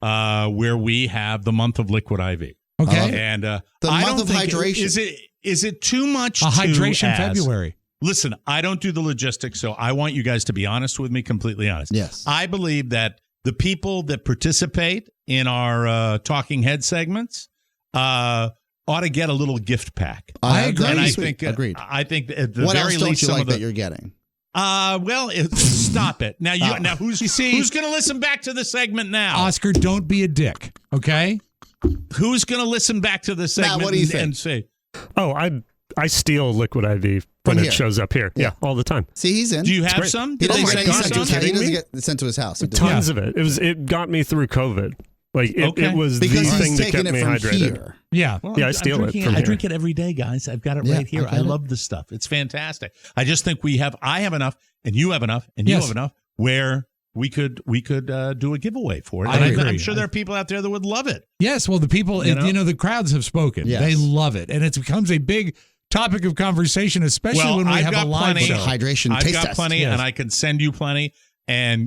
where we have the month of Liquid IV. Okay. And The I month don't of think hydration. Is it too much A to hydration ask? February. Listen, I don't do the logistics, so I want you guys to be honest with me, completely honest. Yes. I believe that the people that participate in our Talking Head segments ought to get a little gift pack. I agree. And Agreed. I think at the What very else don't least you some like of the, that you're getting? Stop it. Now now who's see- who's going to listen back to the segment now? Oscar, don't be a dick. Okay. Who's going to listen back to the segment what do you think? and say, Oh, I steal Liquid IV when From it here. shows up here. Yeah, all the time. See, he's in. do you have great. some? He Did they doesn't send get you sent to his some? house. He doesn't kidding get sent to his house. He does. Tons of it. It got me through COVID. Like Okay. it was Because the thing he's that taking kept it me from hydrated. here. Yeah. Well, Yeah, I I'm steal it drinking from I here. drink it every day, guys. I've got it Yeah, right here. I get I it. love the stuff. It's fantastic. I just think I have enough, and you have enough, and you Yes. have enough where we could do a giveaway for it. I And agree. I'm sure there are people out there that would love it. Yes. Well, the people, You know? the crowds have spoken. Yes. They love it. And it becomes a big topic of conversation, especially Well, when we I've have a got live plenty. show. Hydration I've taste got test. plenty, Yes. and I can send you plenty,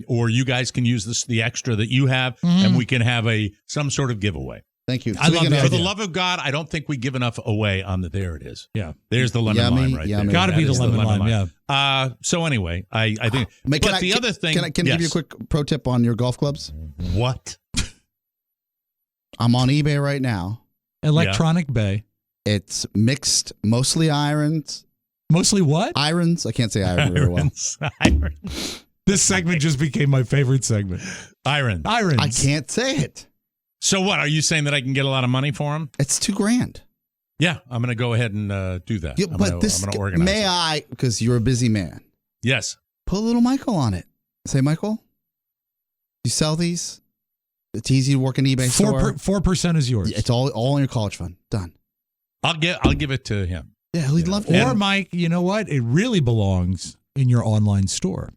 or you guys can use the extra that you have, Mm-hmm. and we can have some sort of giveaway. Thank you. I love Speaking that of- For the idea. love of God, I don't think we give enough away on the. There it is. Yeah. There's the lemon Yummy, lime right yummy. there. Gotta That be the is lemon lime, yeah. So anyway, I think. Can but I- the other thing. Can I give you a quick pro tip on your golf clubs? What? I'm on eBay right now. Electronic Bay. It's mixed, mostly irons. Mostly what? Irons. I can't say iron very well. Irons. This segment just became my favorite segment. Irons. Irons. I can't say it. So what? Are you saying that I can get a lot of money for them? It's $2,000. Yeah, I'm going to go ahead and do that. Yeah, I'm but gonna, this I'm going to organize. may it. I, because you're a busy man, Yes. put a little Michael on it. Say, Michael, you sell these? It's easy to work an eBay store. 4% is yours. It's all in your college fund. Done. I'll give it to him. Yeah, he'd love to. Or, Mike, you know what? It really belongs in your online store.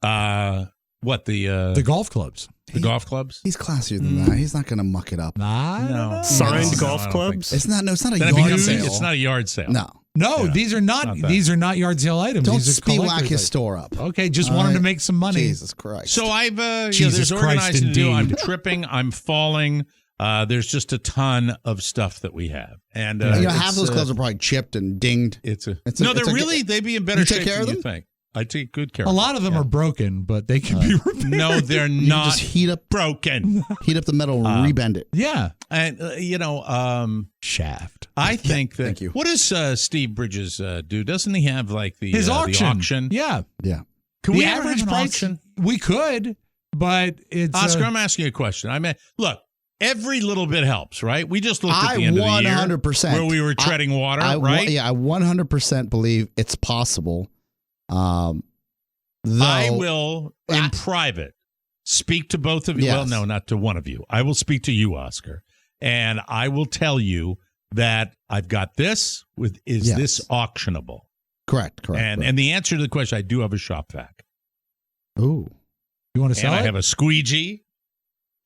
What The golf clubs. the golf clubs? He's classier than that. He's not going to muck it up. I don't know. Signed No, golf I don't clubs? It's not. No, it's not a Then it yard becomes sale. it's not a yard sale. No. No, Yeah, these are not not that. these are not yard sale items. Don't These are speed whack collector's his items. store up. Okay, just All wanted to right. make some money. Jesus Christ. So I've Jesus there's Christ, organizing to do. I'm indeed. tripping. I'm falling. There's just a ton of stuff that we have, and half those clubs are probably chipped and dinged. It's a It's no. a- it's they're a- really they'd be in better You take shape care of than you them? think. I take good care. A of lot of them are broken, but they can be repaired. No, they're You not just heat up broken. the metal and rebend it. Yeah. And Shaft. I think that. thank you. What does Steve Bridges do? Doesn't he have like the His auction. The auction? Yeah. Yeah. Can The we ever average have an price auction? we could, but it's Oscar, I'm asking you a question. I mean, look, every little bit helps, right? We just looked at the end of the year 100%. where we were treading water, I right? I 100% believe it's possible. Though, I will, in private, speak to both of you. Yes. Well, no, not to one of you. I will speak to you, Oscar, and I will tell you that I've got this. Is Yes. this auctionable? Correct. And the answer to the question, I do have a shop vac. Ooh. You want to sell And I it? have a squeegee,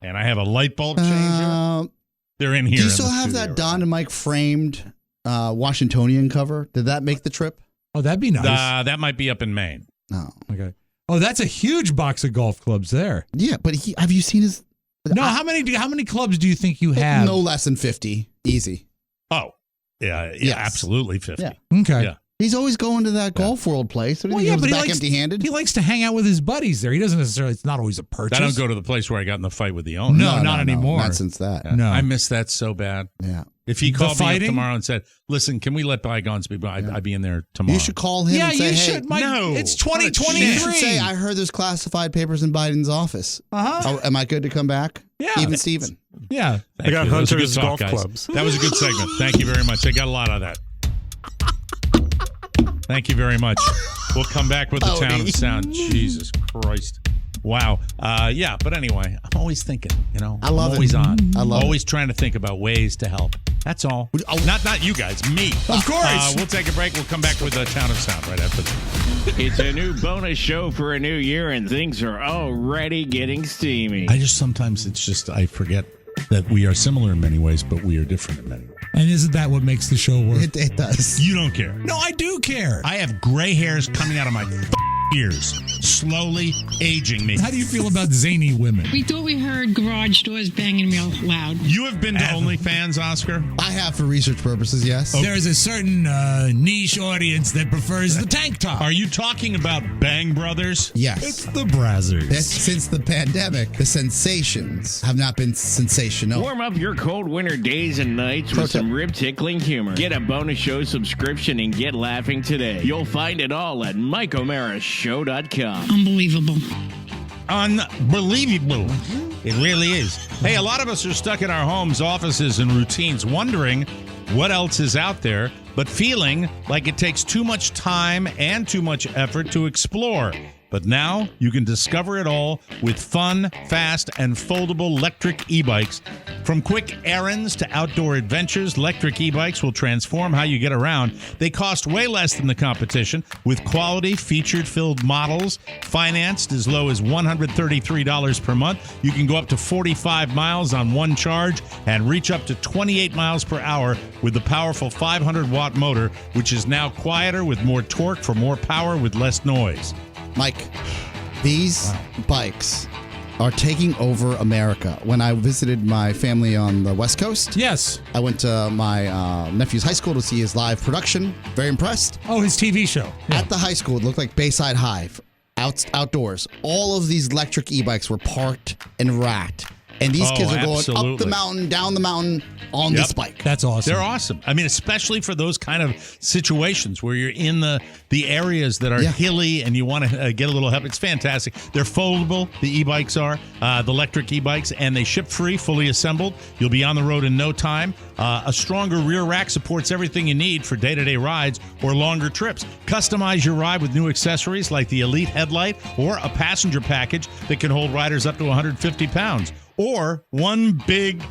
and I have a light bulb changer. They're in here. Do you in still the have studio that right Don now. and Mike framed Washingtonian cover? Did that make the trip? Oh, that'd be nice. That might be up in Maine. No. Okay. Oh, that's a huge box of golf clubs there. Yeah, but have you seen his? No, how many clubs do you think you have? No less than 50. Easy. Oh, yeah, Yes. absolutely 50. Yeah. Okay. Yeah. He's always going to that golf world place. What do you Well, think, yeah, he but comes he back likes empty-handed. He likes to hang out with his buddies there. He doesn't necessarily. It's not always a purchase. I don't go to the place where I got in the fight with the owner. No, not anymore. Not since that. Yeah. No. I miss that so bad. Yeah. If he The called me up fighting? tomorrow and said, "Listen, can we let bygones be?" I'd be in there tomorrow. You should call him Yeah, and say, you hey, should. Mike, no. It's What a you 2023. should say, I heard there's classified papers in Biden's office. Uh-huh. Oh, am I good to come back? Yeah. Even Steven. Yeah. Thank I got you. That was a good Hunter's talk, golf guys. clubs. That was a good segment. Thank you very much. I got a lot out of that. Thank you very much. We'll come back with the town of sound. Jesus Christ. Wow. Yeah, but anyway, I'm always thinking, I love I'm always it. on. I love always trying to think about ways to help. That's all. Not you guys, me. Of course. We'll take a break. We'll come back with the town of sound right after this. It's a new bonus show for a new year, and things are already getting steamy. I just sometimes I forget that we are similar in many ways, but we are different in many ways. And isn't that what makes the show work? It does. You don't care. No, I do care. I have gray hairs coming out of my ears, slowly aging me. How do you feel about zany women? We thought we heard garage doors banging real loud. You have been to OnlyFans, Oscar? I have for research purposes, yes. Okay. There's a certain niche audience that prefers the tank top. Are you talking about Bang Brothers? Yes. It's the Brazzers. Since the pandemic, the sensations have not been sensational. Warm up your cold winter days and nights with some rib-tickling humor. Get a bonus show subscription and get laughing today. You'll find it all at Mike O'Mara's Show.com. Unbelievable. Unbelievable. It really is. Hey, a lot of us are stuck in our homes, offices, and routines, wondering what else is out there, but feeling like it takes too much time and too much effort to explore. But now you can discover it all with fun, fast, and foldable electric e-bikes. From quick errands to outdoor adventures, electric e-bikes will transform how you get around. They cost way less than the competition, with quality, featured-filled models financed as low as $133 per month. You can go up to 45 miles on one charge and reach up to 28 miles per hour with the powerful 500-watt motor, which is now quieter with more torque for more power with less noise. Mike, these bikes are taking over America. When I visited my family on the West Coast, yes, I went to my nephew's high school to see his live production. Very impressed. Oh, his TV show. Yeah. At the high school, it looked like Bayside High, outdoors. All of these electric e-bikes were parked and racked. And these kids are going up the mountain, down the mountain on this bike. That's awesome. They're awesome. I mean, especially for those kind of situations where you're in the areas that are hilly and you want to get a little help. It's fantastic. They're foldable. The e-bikes are, the electric e-bikes, and they ship free, fully assembled. You'll be on the road in no time. A stronger rear rack supports everything you need for day-to-day rides or longer trips. Customize your ride with new accessories like the Elite headlight or a passenger package that can hold riders up to 150 pounds. Or one big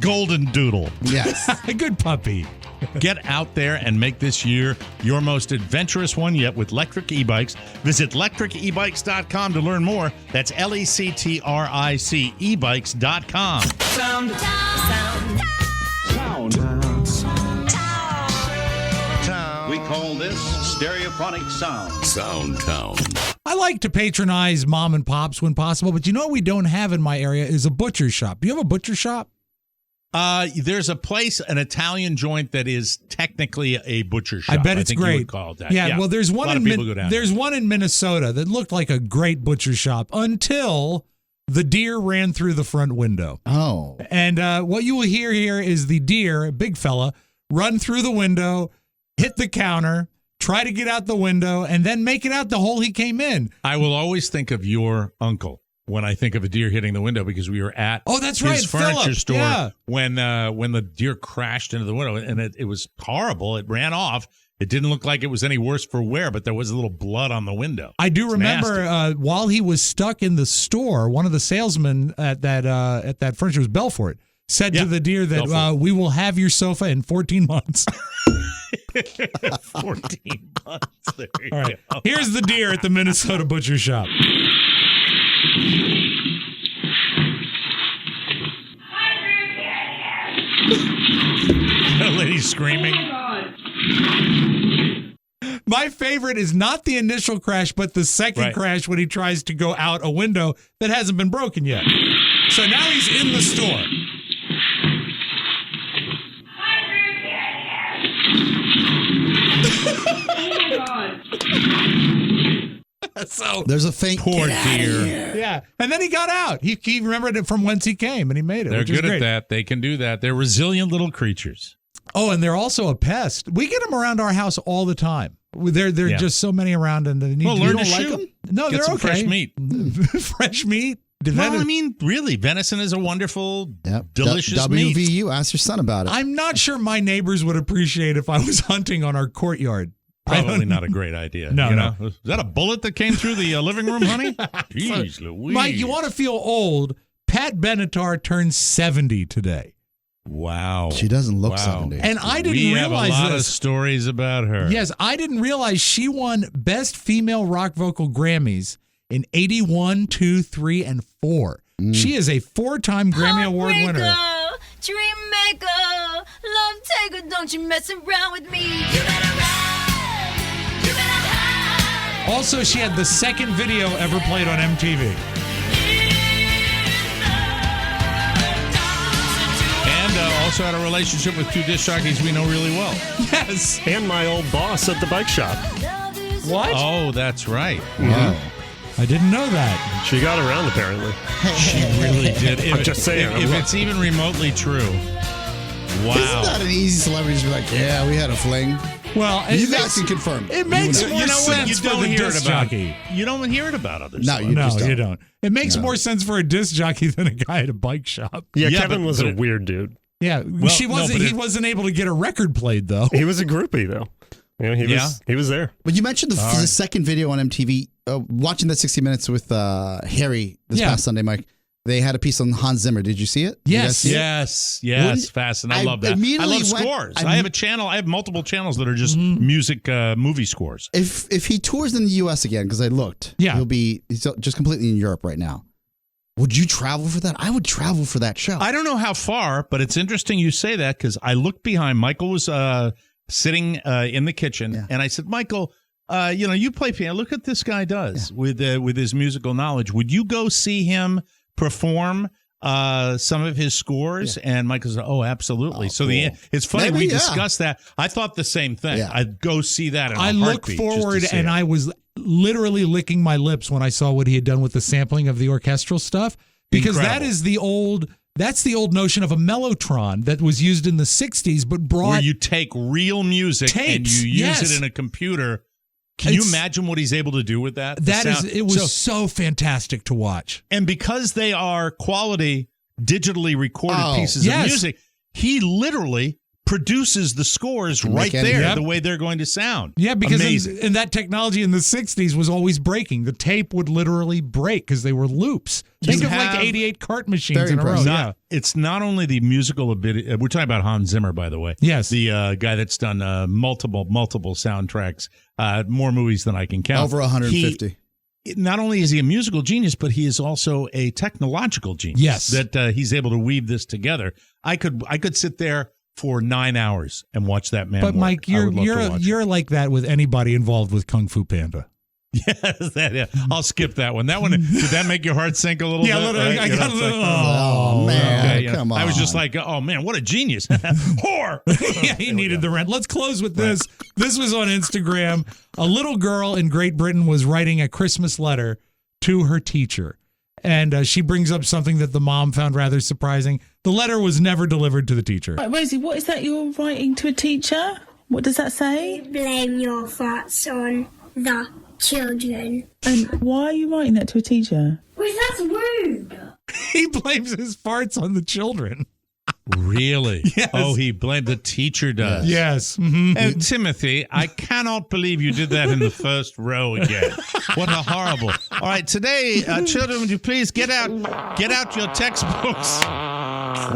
golden doodle. Yes. A good puppy. Get out there and make this year your most adventurous one yet with electric e-bikes. Visit electricebikes.com to learn more. That's LECTRIC ebikes.com. Sound. We call this stereophonic sound. Soundtown. I like to patronize mom and pops when possible, but you know what we don't have in my area is a butcher shop. Do you have a butcher shop? There's a place, an Italian joint that is technically a butcher shop. I bet it's think great. You would call it that. Yeah, well, there's one there's one in Minnesota that looked like a great butcher shop until the deer ran through the front window. Oh. And what you will hear here is the deer, a big fella, run through the window, hit the counter, try to get out the window, and then make it out the hole he came in. I will always think of your uncle when I think of a deer hitting the window, because we were at his furniture store when the deer crashed into the window, and it was horrible. It ran off. It didn't look like it was any worse for wear, but there was a little blood on the window. I do remember while he was stuck in the store, one of the salesmen at that furniture, was Belfort, said to the deer that we will have your sofa in 14 months. 14 months. There you All right. go. Here's the deer at the Minnesota butcher shop. The lady's screaming. My favorite is not the initial crash, but the second crash when he tries to go out a window that hasn't been broken yet. So now he's in the store. So there's a faint poor deer. Yeah, and then he got out. He remembered it from whence he came, and he made it. They're which is good at great. that. They can do that. They're resilient little creatures. Oh, and they're also a pest. We get them around our house all the time. There are just so many around, and they need Well, to learn to like shoot. them. No, Get they're some okay. fresh meat. Fresh meat. Well, I mean, really, venison is a wonderful, delicious meat. WVU, ask your son about it. I'm not sure my neighbors would appreciate if I was hunting on our courtyard. Probably not a great idea. No, you no. know? Is that a bullet that came through the living room, honey? Jeez Louise. Mike, you want to feel old? Pat Benatar turned 70 today. Wow. She doesn't look 70. And I didn't we realize have a lot this. of stories about her. Yes, I didn't realize she won Best Female Rock Vocal Grammys in 81, 2, 3, and 4. She is a 4-time Grammy Award winner. Dream maker, Love Taker, don't you mess around with me. You better run. You better hide. Also, she had the second video ever played on MTV. And also had a relationship with 2 disc jockeys we know really well. Yes. And my old boss at the bike shop. What? Oh, that's right. Wow. I didn't know that. She got around, apparently. She really did. I'm just saying. If it's even remotely true. Wow. Isn't that an easy celebrity to be like, yeah, we had a fling? Well, you guys can confirm. It makes more sense You for don't the hear it disc about jockey. You don't hear it about others. No, you don't. It makes more sense for a disc jockey than a guy at a bike shop. Yeah, Kevin was a weird dude. Yeah, he wasn't able to get a record played though. He was a groupie though. Yeah, he was there. But you mentioned the second video on MTV. Watching that 60 Minutes with Harry this past Sunday, Mike. They had a piece on Hans Zimmer. Did you see it? Yes. Fast, and I love that. I love scores. I have a channel. I have multiple channels that are just music movie scores. If he tours in the U.S. again, because I looked, he's just completely in Europe right now. Would you travel for that? I would travel for that show. I don't know how far, but it's interesting you say that because I looked behind. Michael was sitting in the kitchen, and I said, Michael, you play piano. Look what this guy does with his musical knowledge. Would you go see him perform some of his scores? And Michael said, oh, absolutely. So cool. It's funny. We discussed that. I thought the same thing. I'd go see that in a heartbeat. I looked forward and I was literally licking my lips when I saw what he had done with the sampling of the orchestral stuff, because that is that's the old notion of a mellotron that was used in the 60s, but brought... Where you take real music and you use it in a computer. Can you imagine what he's able to do with that? It was so fantastic to watch. And because they are quality digitally recorded pieces of music, he literally produces the scores right there the way they're going to sound. Yeah, because in that technology in the 60s was always breaking. The tape would literally break because they were loops. Think of like 88 cart machines in a row. It's not only the musical ability. We're talking about Hans Zimmer, by the way. Yes. The guy that's done multiple soundtracks, more movies than I can count. Over 150. Not only is he a musical genius, but he is also a technological genius. Yes. That he's able to weave this together. I could sit there for 9 hours and watch that man. But work. Mike, you're like that with anybody involved with Kung Fu Panda. Yes, I'll skip that one. That one, did that make your heart sink a little bit? I got a little. Oh man, come on! I was just like, oh man, what a genius! Whore. Yeah, he needed the rent. Let's close with this. This was on Instagram. A little girl in Great Britain was writing a Christmas letter to her teacher, and she brings up something that the mom found rather surprising. The letter was never delivered to the teacher. Right, Rosie, what is that you're writing to a teacher? What does that say? Blame your farts on the children. And why are you writing that to a teacher? Well, that's rude. He blames his farts on the children. Really? Yes. Oh, he blamed the teacher does. Yes. Mm-hmm. Oh, Timothy, I cannot believe you did that in the first row again. What a horrible. All right, today, children, would you please get out your textbooks.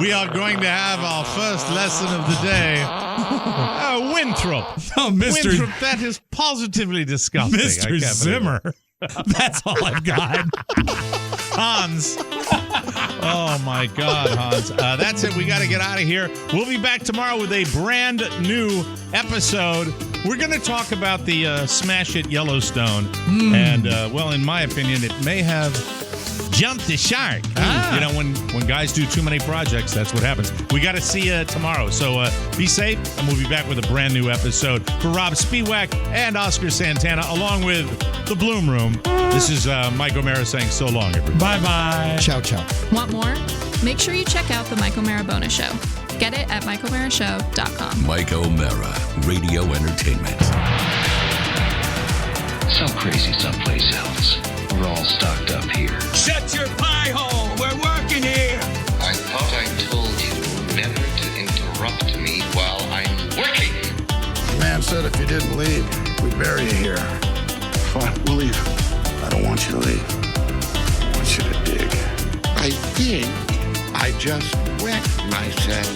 We are going to have our first lesson of the day. Winthrop. Oh, Mr. Winthrop, that is positively disgusting. Mr. Zimmer. That's all I've got. Hans. Oh, my God, Hans. That's it. We got to get out of here. We'll be back tomorrow with a brand new episode. We're going to talk about the smash hit Yellowstone. And, well, in my opinion, it may have jumped the shark. You know, when guys do too many projects, that's what happens. We got to see you tomorrow. So be safe, and we'll be back with a brand new episode. For Rob Spiewak and Oscar Santana, along with the Bloom Room, this is Mike O'Mara saying so long, everybody. Bye-bye. Ciao, ciao. Want more? Make sure you check out the Mike O'Mara Bonus Show. Get it at MikeO'MaraShow.com. Mike O'Mara, Radio Entertainment. So crazy someplace else. We're all stocked up here. Shut your pie hole! We're working here! I thought I told you never to interrupt me while I'm working. The man said if you didn't leave, we'd bury you here. Fine, we'll leave. I don't want you to leave. I want you to dig. I think I just wet myself.